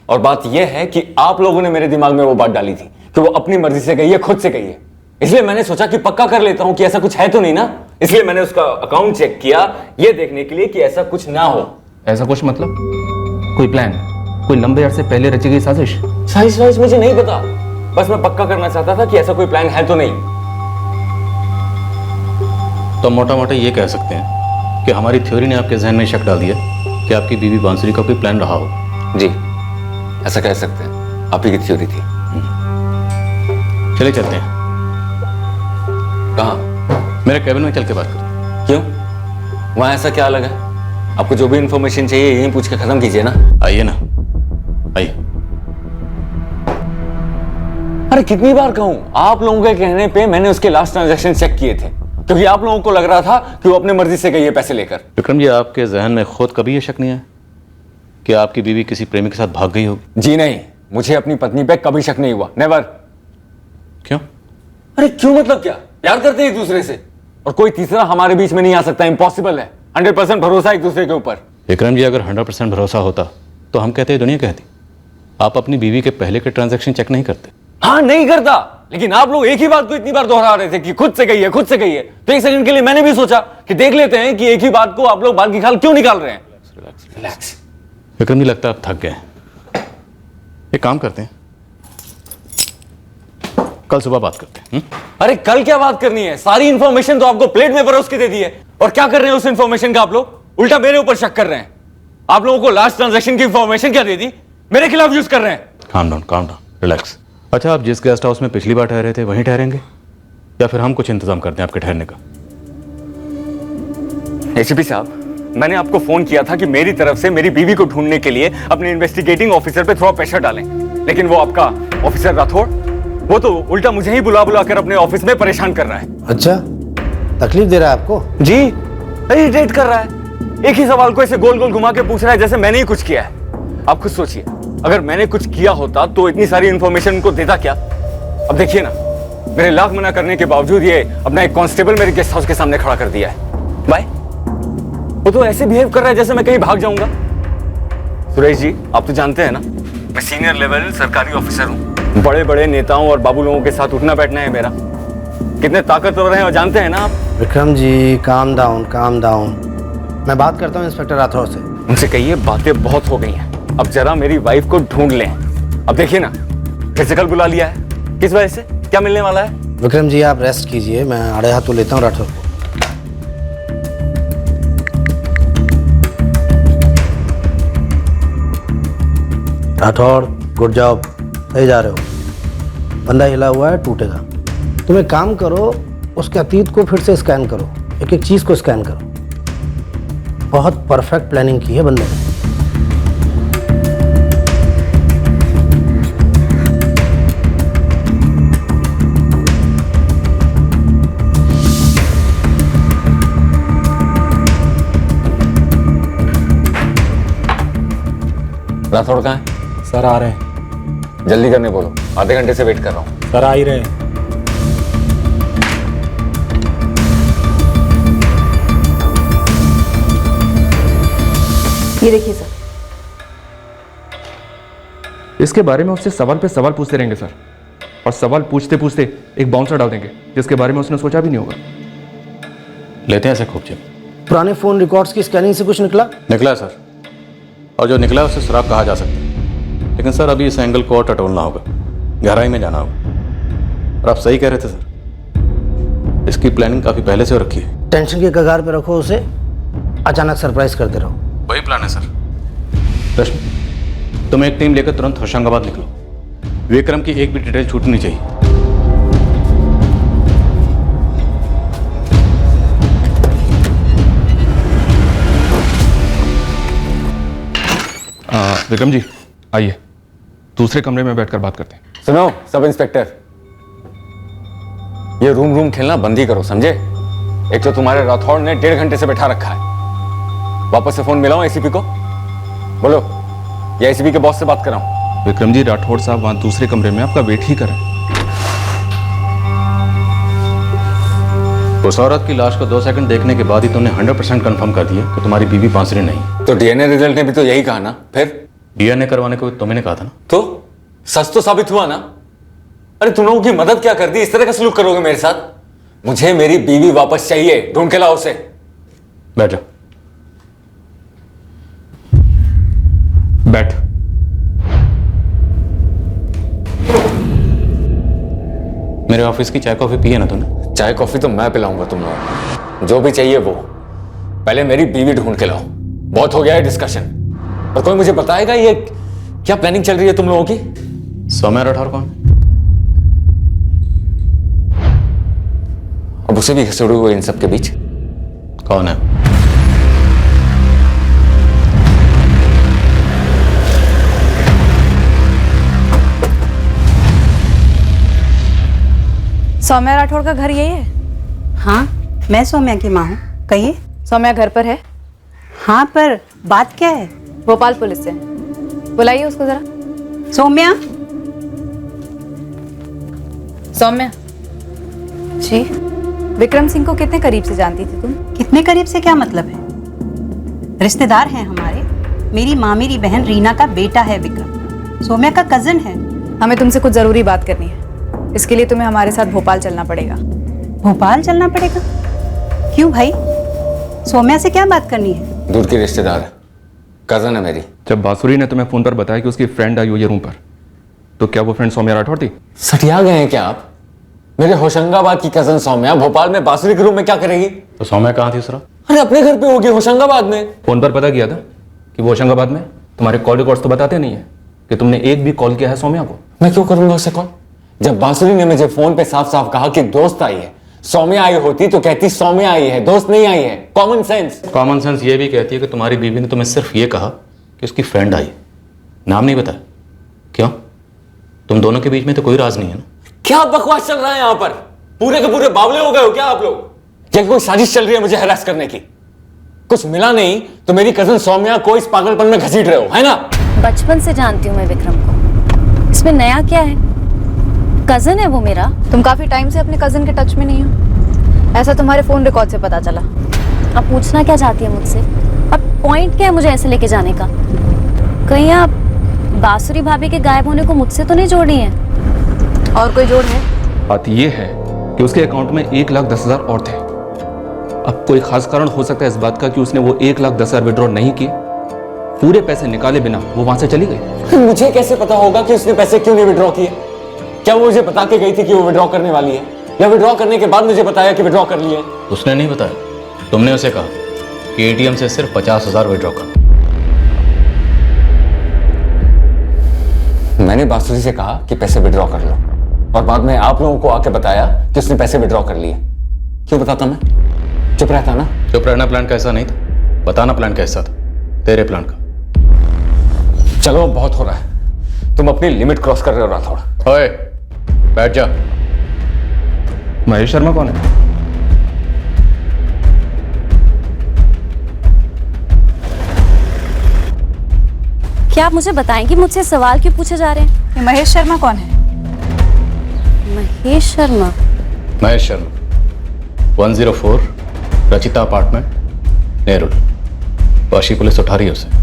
और बात यह है कि आप लोगों ने मेरे दिमाग में वो बात डाली थी कि वो अपनी मर्जी से गई है, खुद से गई है। इसलिए मैंने सोचा कि पक्का कर लेता हूं कि ऐसा कुछ है तो नहीं ना। इसलिए मैंने उसका अकाउंट चेक किया, ये देखने के लिए कि ऐसा कुछ ना हो। ऐसा कुछ मतलब? कोई प्लान, कोई लंबे अरसे पहले रची गई साजिश? साजिश मुझे नहीं पता, बस मैं पक्का करना चाहता था कि ऐसा कोई प्लान है तो नहीं। तो मोटा मोटा ये कह सकते हैं कि हमारी थ्योरी ने आपके जहन में शक डाल दिया कि आपकी बीवी बांसुरी का कोई प्लान रहा हो। जी, ऐसा कह सकते हैं। आप ही की थ्योरी थी। चले चलते हैं। कहाँ? मेरे कैबिन में चल के बात करते। क्यों? वहां ऐसा क्या अलग है? आपको जो भी इंफॉर्मेशन चाहिए यहीं पूछ के खत्म कीजिए ना। आइए ना, आइए। अरे कितनी बार कहूं, आप लोगों के कहने पे मैंने उसके लास्ट ट्रांजैक्शन चेक किए थे, क्योंकि आप लोगों को लग रहा था कि वो अपनी मर्जी से गई है पैसे लेकर। विक्रम जी, आपके जहन में खुद कभी ये शक नहीं आया कि आपकी बीवी किसी प्रेमी के साथ भाग गई होगी? जी नहीं, मुझे अपनी पत्नी पे कभी शक नहीं हुआ, नेवर। क्यों? अरे क्यों मतलब क्या? प्यार करते हैं एक दूसरे से, और कोई तीसरा हमारे बीच में नहीं आ सकता, इम्पॉसिबल है। 100% भरोसा एक दूसरे के ऊपर। विक्रम जी, अगर 100% भरोसा होता तो हम कहते दुनिया कहती। आप अपनी बीवी के पहले के ट्रांजैक्शन चेक नहीं करते? हाँ, नहीं करता, लेकिन आप लोग एक ही बात को इतनी बार दोहरा रहे थे कि खुद से गई है, खुद से गई है, तो एक सेकंड के लिए मैंने भी सोचा कि देख लेते हैं कि एक ही बात को आप लोग बाल की खाल क्यों निकाल रहे हैं। रिलैक्स। विक्रम जी, लगता है आप थक गए। एक काम करते हैं, कल सुबह बात करते हैं। अरे कल क्या बात करनी है? सारी इंफॉर्मेशन तो आपको प्लेट में परोस के दे दी है, और क्या कर रहे हैं उस इंफॉर्मेशन का आप लोग? उल्टा मेरे ऊपर शक कर रहे हैं। आप लोगों को लास्ट ट्रांजैक्शन की इंफॉर्मेशन क्या दे दी? मेरे खिलाफ यूज कर रहे हैं। Calm down, relax. अच्छा, आप जिस गेस्ट हाउस में पिछली बार ठहरे थे वहीं ठहरेंगे, या फिर हम कुछ इंतजाम करते हैं आपके ठहरने का? एसीपी साहब, मैंने आपको फोन किया था कि मेरी तरफ से मेरी बीवी को ढूंढने के लिए अपने इन्वेस्टिगेटिंग ऑफिसर पे थोड़ा प्रेशर डालें, लेकिन वो आपका ऑफिसर राठौड़, वो तो उल्टा मुझे ही बुला बुला कर अपने ऑफिस में परेशान कर रहा है। अच्छा, तकलीफ दे रहा है आपको? जी, इरिटेट कर रहा है। एक ही सवाल को ऐसे गोल गोल घुमा के पूछ रहा है जैसे मैंने ही कुछ किया है। आप खुद सोचिए, अगर मैंने कुछ किया होता तो इतनी सारी इंफॉर्मेशन उनको देता क्या? अब देखिए ना, मेरे लाख मना करने के बावजूद ये अपना एक कांस्टेबल मेरे गेस्ट हाउस के सामने खड़ा कर दिया है। भाई, वो तो ऐसे बिहेव कर रहा है जैसे मैं कहीं भाग जाऊंगा। सुरेश जी, आप तो जानते हैं ना, मैं सीनियर लेवल सरकारी ऑफिसर हूँ। बड़े बड़े नेताओं और बाबू लोगों के साथ उठना बैठना है मेरा। कितने ताकतवर हैं और जानते हैं ना आप। Vikram ji, calm down. मैं बात करता हूँ इंस्पेक्टर राठौर से। उनसे कहिए बातें बहुत हो गई हैं, अब जरा मेरी वाइफ को ढूंढ लें। अब देखिए ना, फिर से कल बुला लिया है, किस वजह से? क्या मिलने वाला है? विक्रम जी, आप रेस्ट कीजिए, मैं आड़े हाथों लेता हूँ राठौर को। राठौर, गुड जॉब, सही जा रहे हो। बंदा हिला हुआ है, टूटेगा। तुम एक काम करो, उसके अतीत को फिर से स्कैन करो, एक एक चीज को स्कैन करो। बहुत परफेक्ट प्लानिंग की है बंदे ने। राठौड़ कहाँ है? सर आ रहे हैं। जल्दी करने बोलो, आधे घंटे से वेट कर रहा हूँ। सर आ ही रहे हैं। ये देखिए सर। इसके बारे में उससे सवाल पे सवाल पूछते रहेंगे सर, और सवाल पूछते पूछते एक बाउंसर डाल देंगे जिसके बारे में उसने सोचा भी नहीं होगा। लेते हैं ऐसे खूब चल। पुराने फोन रिकॉर्ड्स की स्कैनिंग से कुछ निकला सर, और जो निकला उसे शराब कहा जा सकता है, लेकिन सर अभी इस एंगल को और टटोलना होगा, गहराई में जाना होगा। और आप सही कह रहे थे सर, इसकी प्लानिंग काफी पहले से हो रखी है। टेंशन के कगार पे रखो उसे, अचानक सरप्राइज करते रहो। वही प्लान है सर। रश्मि, तुम एक टीम लेकर तुरंत होशंगाबाद निकलो। विक्रम की एक भी डिटेल छूटनी चाहिए। विक्रम जी, आइए, दूसरे कमरे में बैठकर बात करते हैं। सुनो सब इंस्पेक्टर, ये रूम खेलना बंद ही करो, समझे? एक तो तुम्हारे राठौड़ ने 1.5 घंटे से बैठा रखा है। वापस से फोन मिलाऊं एसीपी को? बोलो, या एसीपी के बॉस से बात कराऊं? विक्रम जी, राठौड़ साहब वहां दूसरे कमरे में आपका वेट ही कर रहे हैं। उस औरत की लाश को 2 सेकंड देखने के बाद ही तुमने 100% कंफर्म कर दिया कि तुम्हारी बीवी बांसुरी नहीं। तो डीएनए रिजल्ट ने भी तो यही कहा ना। फिर डीएनए करवाने को तुम्हें कहा था ना। तो सच तो साबित हुआ ना। अरे तुम लोगों की मदद क्या कर दी, इस तरह का सलूक करोगे मेरे साथ? मुझे मेरी बीवी वापस चाहिए, ढूंढ के लाओ उसे। बैठ जा। बैठ। मेरे ऑफिस की चाय कॉफी पिए ना तूने? चाय कॉफी तो मैं पिलाऊंगा तुम लोगों को, जो भी चाहिए वो। पहले मेरी बीवी ढूंढ के लाओ। बहुत हो गया है डिस्कशन। और कोई मुझे बताएगा ये क्या प्लानिंग चल रही है तुम लोगों की? सौम्या राठौर कौन? अब उसे भी घसीटोगे हुए इन सबके बीच? कौन है? सौम्या राठौर का घर यही है? हाँ, मैं सौम्या की माँ हूँ। कहिए। सौम्या घर पर है? हाँ, पर बात क्या है? भोपाल पुलिस से। बुलाइए उसको जरा। सौम्या। सौम्या जी, विक्रम सिंह को कितने करीब से जानती थी तुम? कितने करीब से क्या मतलब है? रिश्तेदार हैं हमारे। मेरी मामेरी बहन रीना का बेटा है विक्रम, सौम्या का कजन है। हमें तुमसे कुछ जरूरी बात करनी है। इसके लिए तुम्हें हमारे साथ भोपाल चलना पड़ेगा। भोपाल चलना पड़ेगा? क्यों भाई? सौम्या से क्या बात करनी है? दूर की रिश्तेदार है, कजन है मेरी। जब बांसुरी ने तुम्हें फोन पर बताया कि उसकी फ्रेंड आई हुई है रूम पर, तो क्या वो फ्रेंड सौम्या राठौर थी? सटिया गए हैं क्या आप? मेरे होशंगाबाद की कजन सौम्या भोपाल में बांसुरी के रूम में क्या करेगी? तो सौम्या कहाँ थी उस रात? अरे अपने घर पे होगी, होशंगाबाद में। फोन पर पता किया था कि वो होशंगाबाद में? तुम्हारे कॉल रिकॉर्ड्स तो बताते नहीं है कि तुमने एक भी कॉल किया है सौम्या को। मैं क्यों करूंगा उसे कॉल? जब बांसुरी ने मुझे फोन पे साफ साफ कहा कि दोस्त आई है, सौम्या आई होती तो कहती सौम्या आई है, दोस्त नहीं आई है। Common sense. कॉमन सेंस ये भी कहती है कि तुम्हारी बीवी ने तुम्हें सिर्फ ये कहा कि उसकी फ्रेंड आई, नाम नहीं बताया। क्यों? तुम दोनों के बीच में तो कोई राज नहीं है ना? क्या बकवास चल रहा है यहाँ पर? पूरे के पूरे बावले हो गए हो क्या आप लोग? क्या कोई साजिश चल रही है मुझे हरास करने की? कुछ मिला नहीं तो मेरी कजन सौम्या को इस पागलपन में घसीट रहे हो, है ना? बचपन से जानती हूँ मैं विक्रम को, इसमें नया क्या है? कजन है वो मेरा। तुम काफी टाइम से अपने कजन के टच में नहीं हो, ऐसा तुम्हारे फोन रिकॉर्ड से पता चला। अब पूछना क्या चाहती है मुझसे? अब पॉइंट क्या है मुझे ऐसे लेके जाने का? कहीं आप बांसुरी भाभी के गायब होने को मुझसे तो नहीं जोड़ रही हैं? और कोई जोड़ है? बात यह है कि उसके अकाउंट में 1,10,000 और थे। अब कोई खास कारण हो सकता है इस बात का कि उसने वो 1,10,000 विड्रॉ नहीं किए, पूरे पैसे निकाले बिना वो वहां से चली गई। मुझे कैसे पता होगा कि उसने पैसे क्यों नहीं विड्रॉ किए? क्या वो मुझे बता के गई थी कि वो विड्रॉ करने वाली है, या विड्रॉ करने के बाद मुझे बताया कि विड्रॉ कर लिए? उसने नहीं बताया, तुमने उसे कहा कि एटीएम से सिर्फ 50,000 विड्रॉ कर। मैंने बांसुरी से कहा कि पैसे विड्रॉ कर लो, और बाद में आप लोगों को आके बताया कि उसने पैसे विड्रॉ कर लिए। क्यों बताता मैं? चुप रहता ना? चुप रहना प्लान का हिस्सा नहीं था, बताना प्लान का हिस्सा था, तेरे प्लान का। चलो बहुत हो रहा है, तुम अपनी लिमिट क्रॉस कर रहे हो राठौड़। ओए बैठ जा। महेश शर्मा कौन है? क्या आप मुझे बताएंगे मुझसे सवाल क्यों पूछे जा रहे हैं? ये महेश शर्मा कौन है? महेश शर्मा? महेश शर्मा 104 रचिता अपार्टमेंट नेहरू। वाशी पुलिस उठा रही है उसे।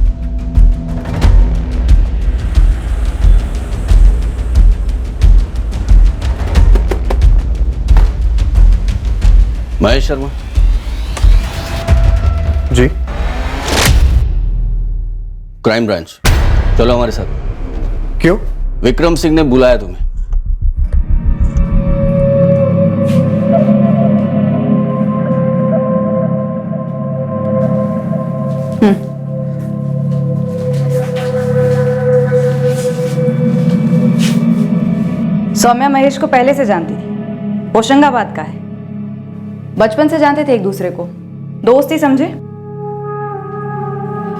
महेश शर्मा जी। क्राइम ब्रांच, चलो हमारे साथ। क्यों? विक्रम सिंह ने बुलाया तुम्हें। सौम्या महेश को पहले से जानती थी, होशंगाबाद का है, बचपन से जानते थे एक दूसरे को, दोस्त ही समझे।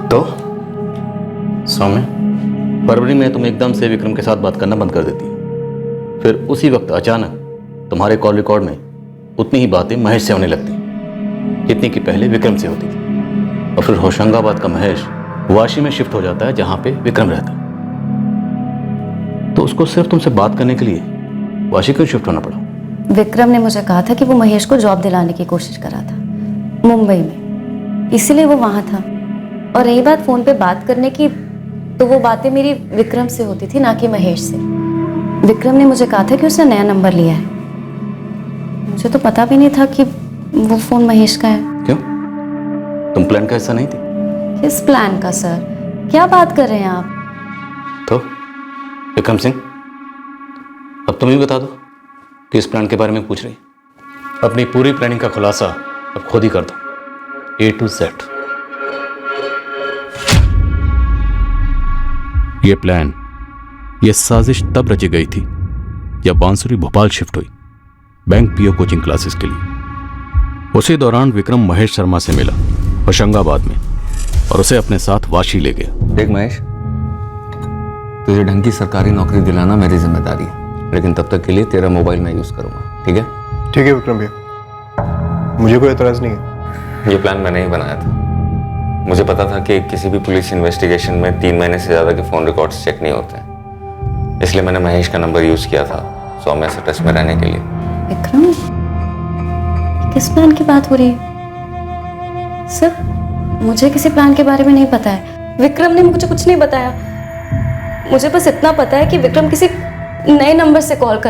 तो सौम्या, फरवरी में तुम एकदम से विक्रम के साथ बात करना बंद कर देती, फिर उसी वक्त अचानक तुम्हारे कॉल रिकॉर्ड में उतनी ही बातें महेश से होने लगती जितनी कि पहले विक्रम से होती थी, और फिर होशंगाबाद का महेश वाशी में शिफ्ट हो जाता है जहां पे विक्रम रहता है। तो उसको सिर्फ तुमसे बात करने के लिए वाशी क्यों शिफ्ट होना पड़ा? विक्रम ने मुझे कहा था कि वो महेश को जॉब दिलाने की कोशिश कर रहा था मुंबई में, इसीलिए वो वहाँ था। और रही बात फ़ोन पे बात करने की, तो वो बातें मेरी विक्रम से होती थी, ना कि महेश से। विक्रम ने मुझे कहा था कि उसने नया नंबर लिया है। मुझे तो पता भी नहीं था कि वो फ़ोन महेश का है। क्यों? तुम प्लान का हिस्सा नहीं थी? किस प्लान का सर? क्या बात कर रहे हैं आप? तो विक्रम सिंह, अब तुम ही बता दो कि इस प्लान के बारे में पूछ रही। अपनी पूरी प्लानिंग का खुलासा अब खुद ही कर दो, A to Z। ये प्लान, ये साजिश तब रची गई थी जब बांसुरी भोपाल शिफ्ट हुई बैंक पीओ कोचिंग क्लासेस के लिए। उसी दौरान विक्रम महेश शर्मा से मिला होशंगाबाद में और उसे अपने साथ वाशी ले गया। देख महेश, तुझे ढंग की सरकारी नौकरी दिलाना मेरी जिम्मेदारी है, लेकिन तब तक के लिए तेरा मोबाइल मैं यूज करूंगा, ठीक है? ठीक है विक्रम भैया, मुझे कोई एतराज नहीं है। ये प्लान मैंने ही बनाया था। मुझे पता था कि किसी भी पुलिस इन्वेस्टिगेशन में 3 महीने से ज्यादा के फोन रिकॉर्ड्स चेक नहीं होते हैं, इसलिए मैंने महेश का नंबर यूज किया था सौम्या से टच में रहने के लिए। विक्रम, किस प्लान की बात हो रही है सर? मुझे किसी प्लान के बारे में नहीं पता है। विक्रम ने मुझे कुछ नहीं बताया। मुझे बस इतना पता है कि विक्रम किसी नए नंबर से कॉल कर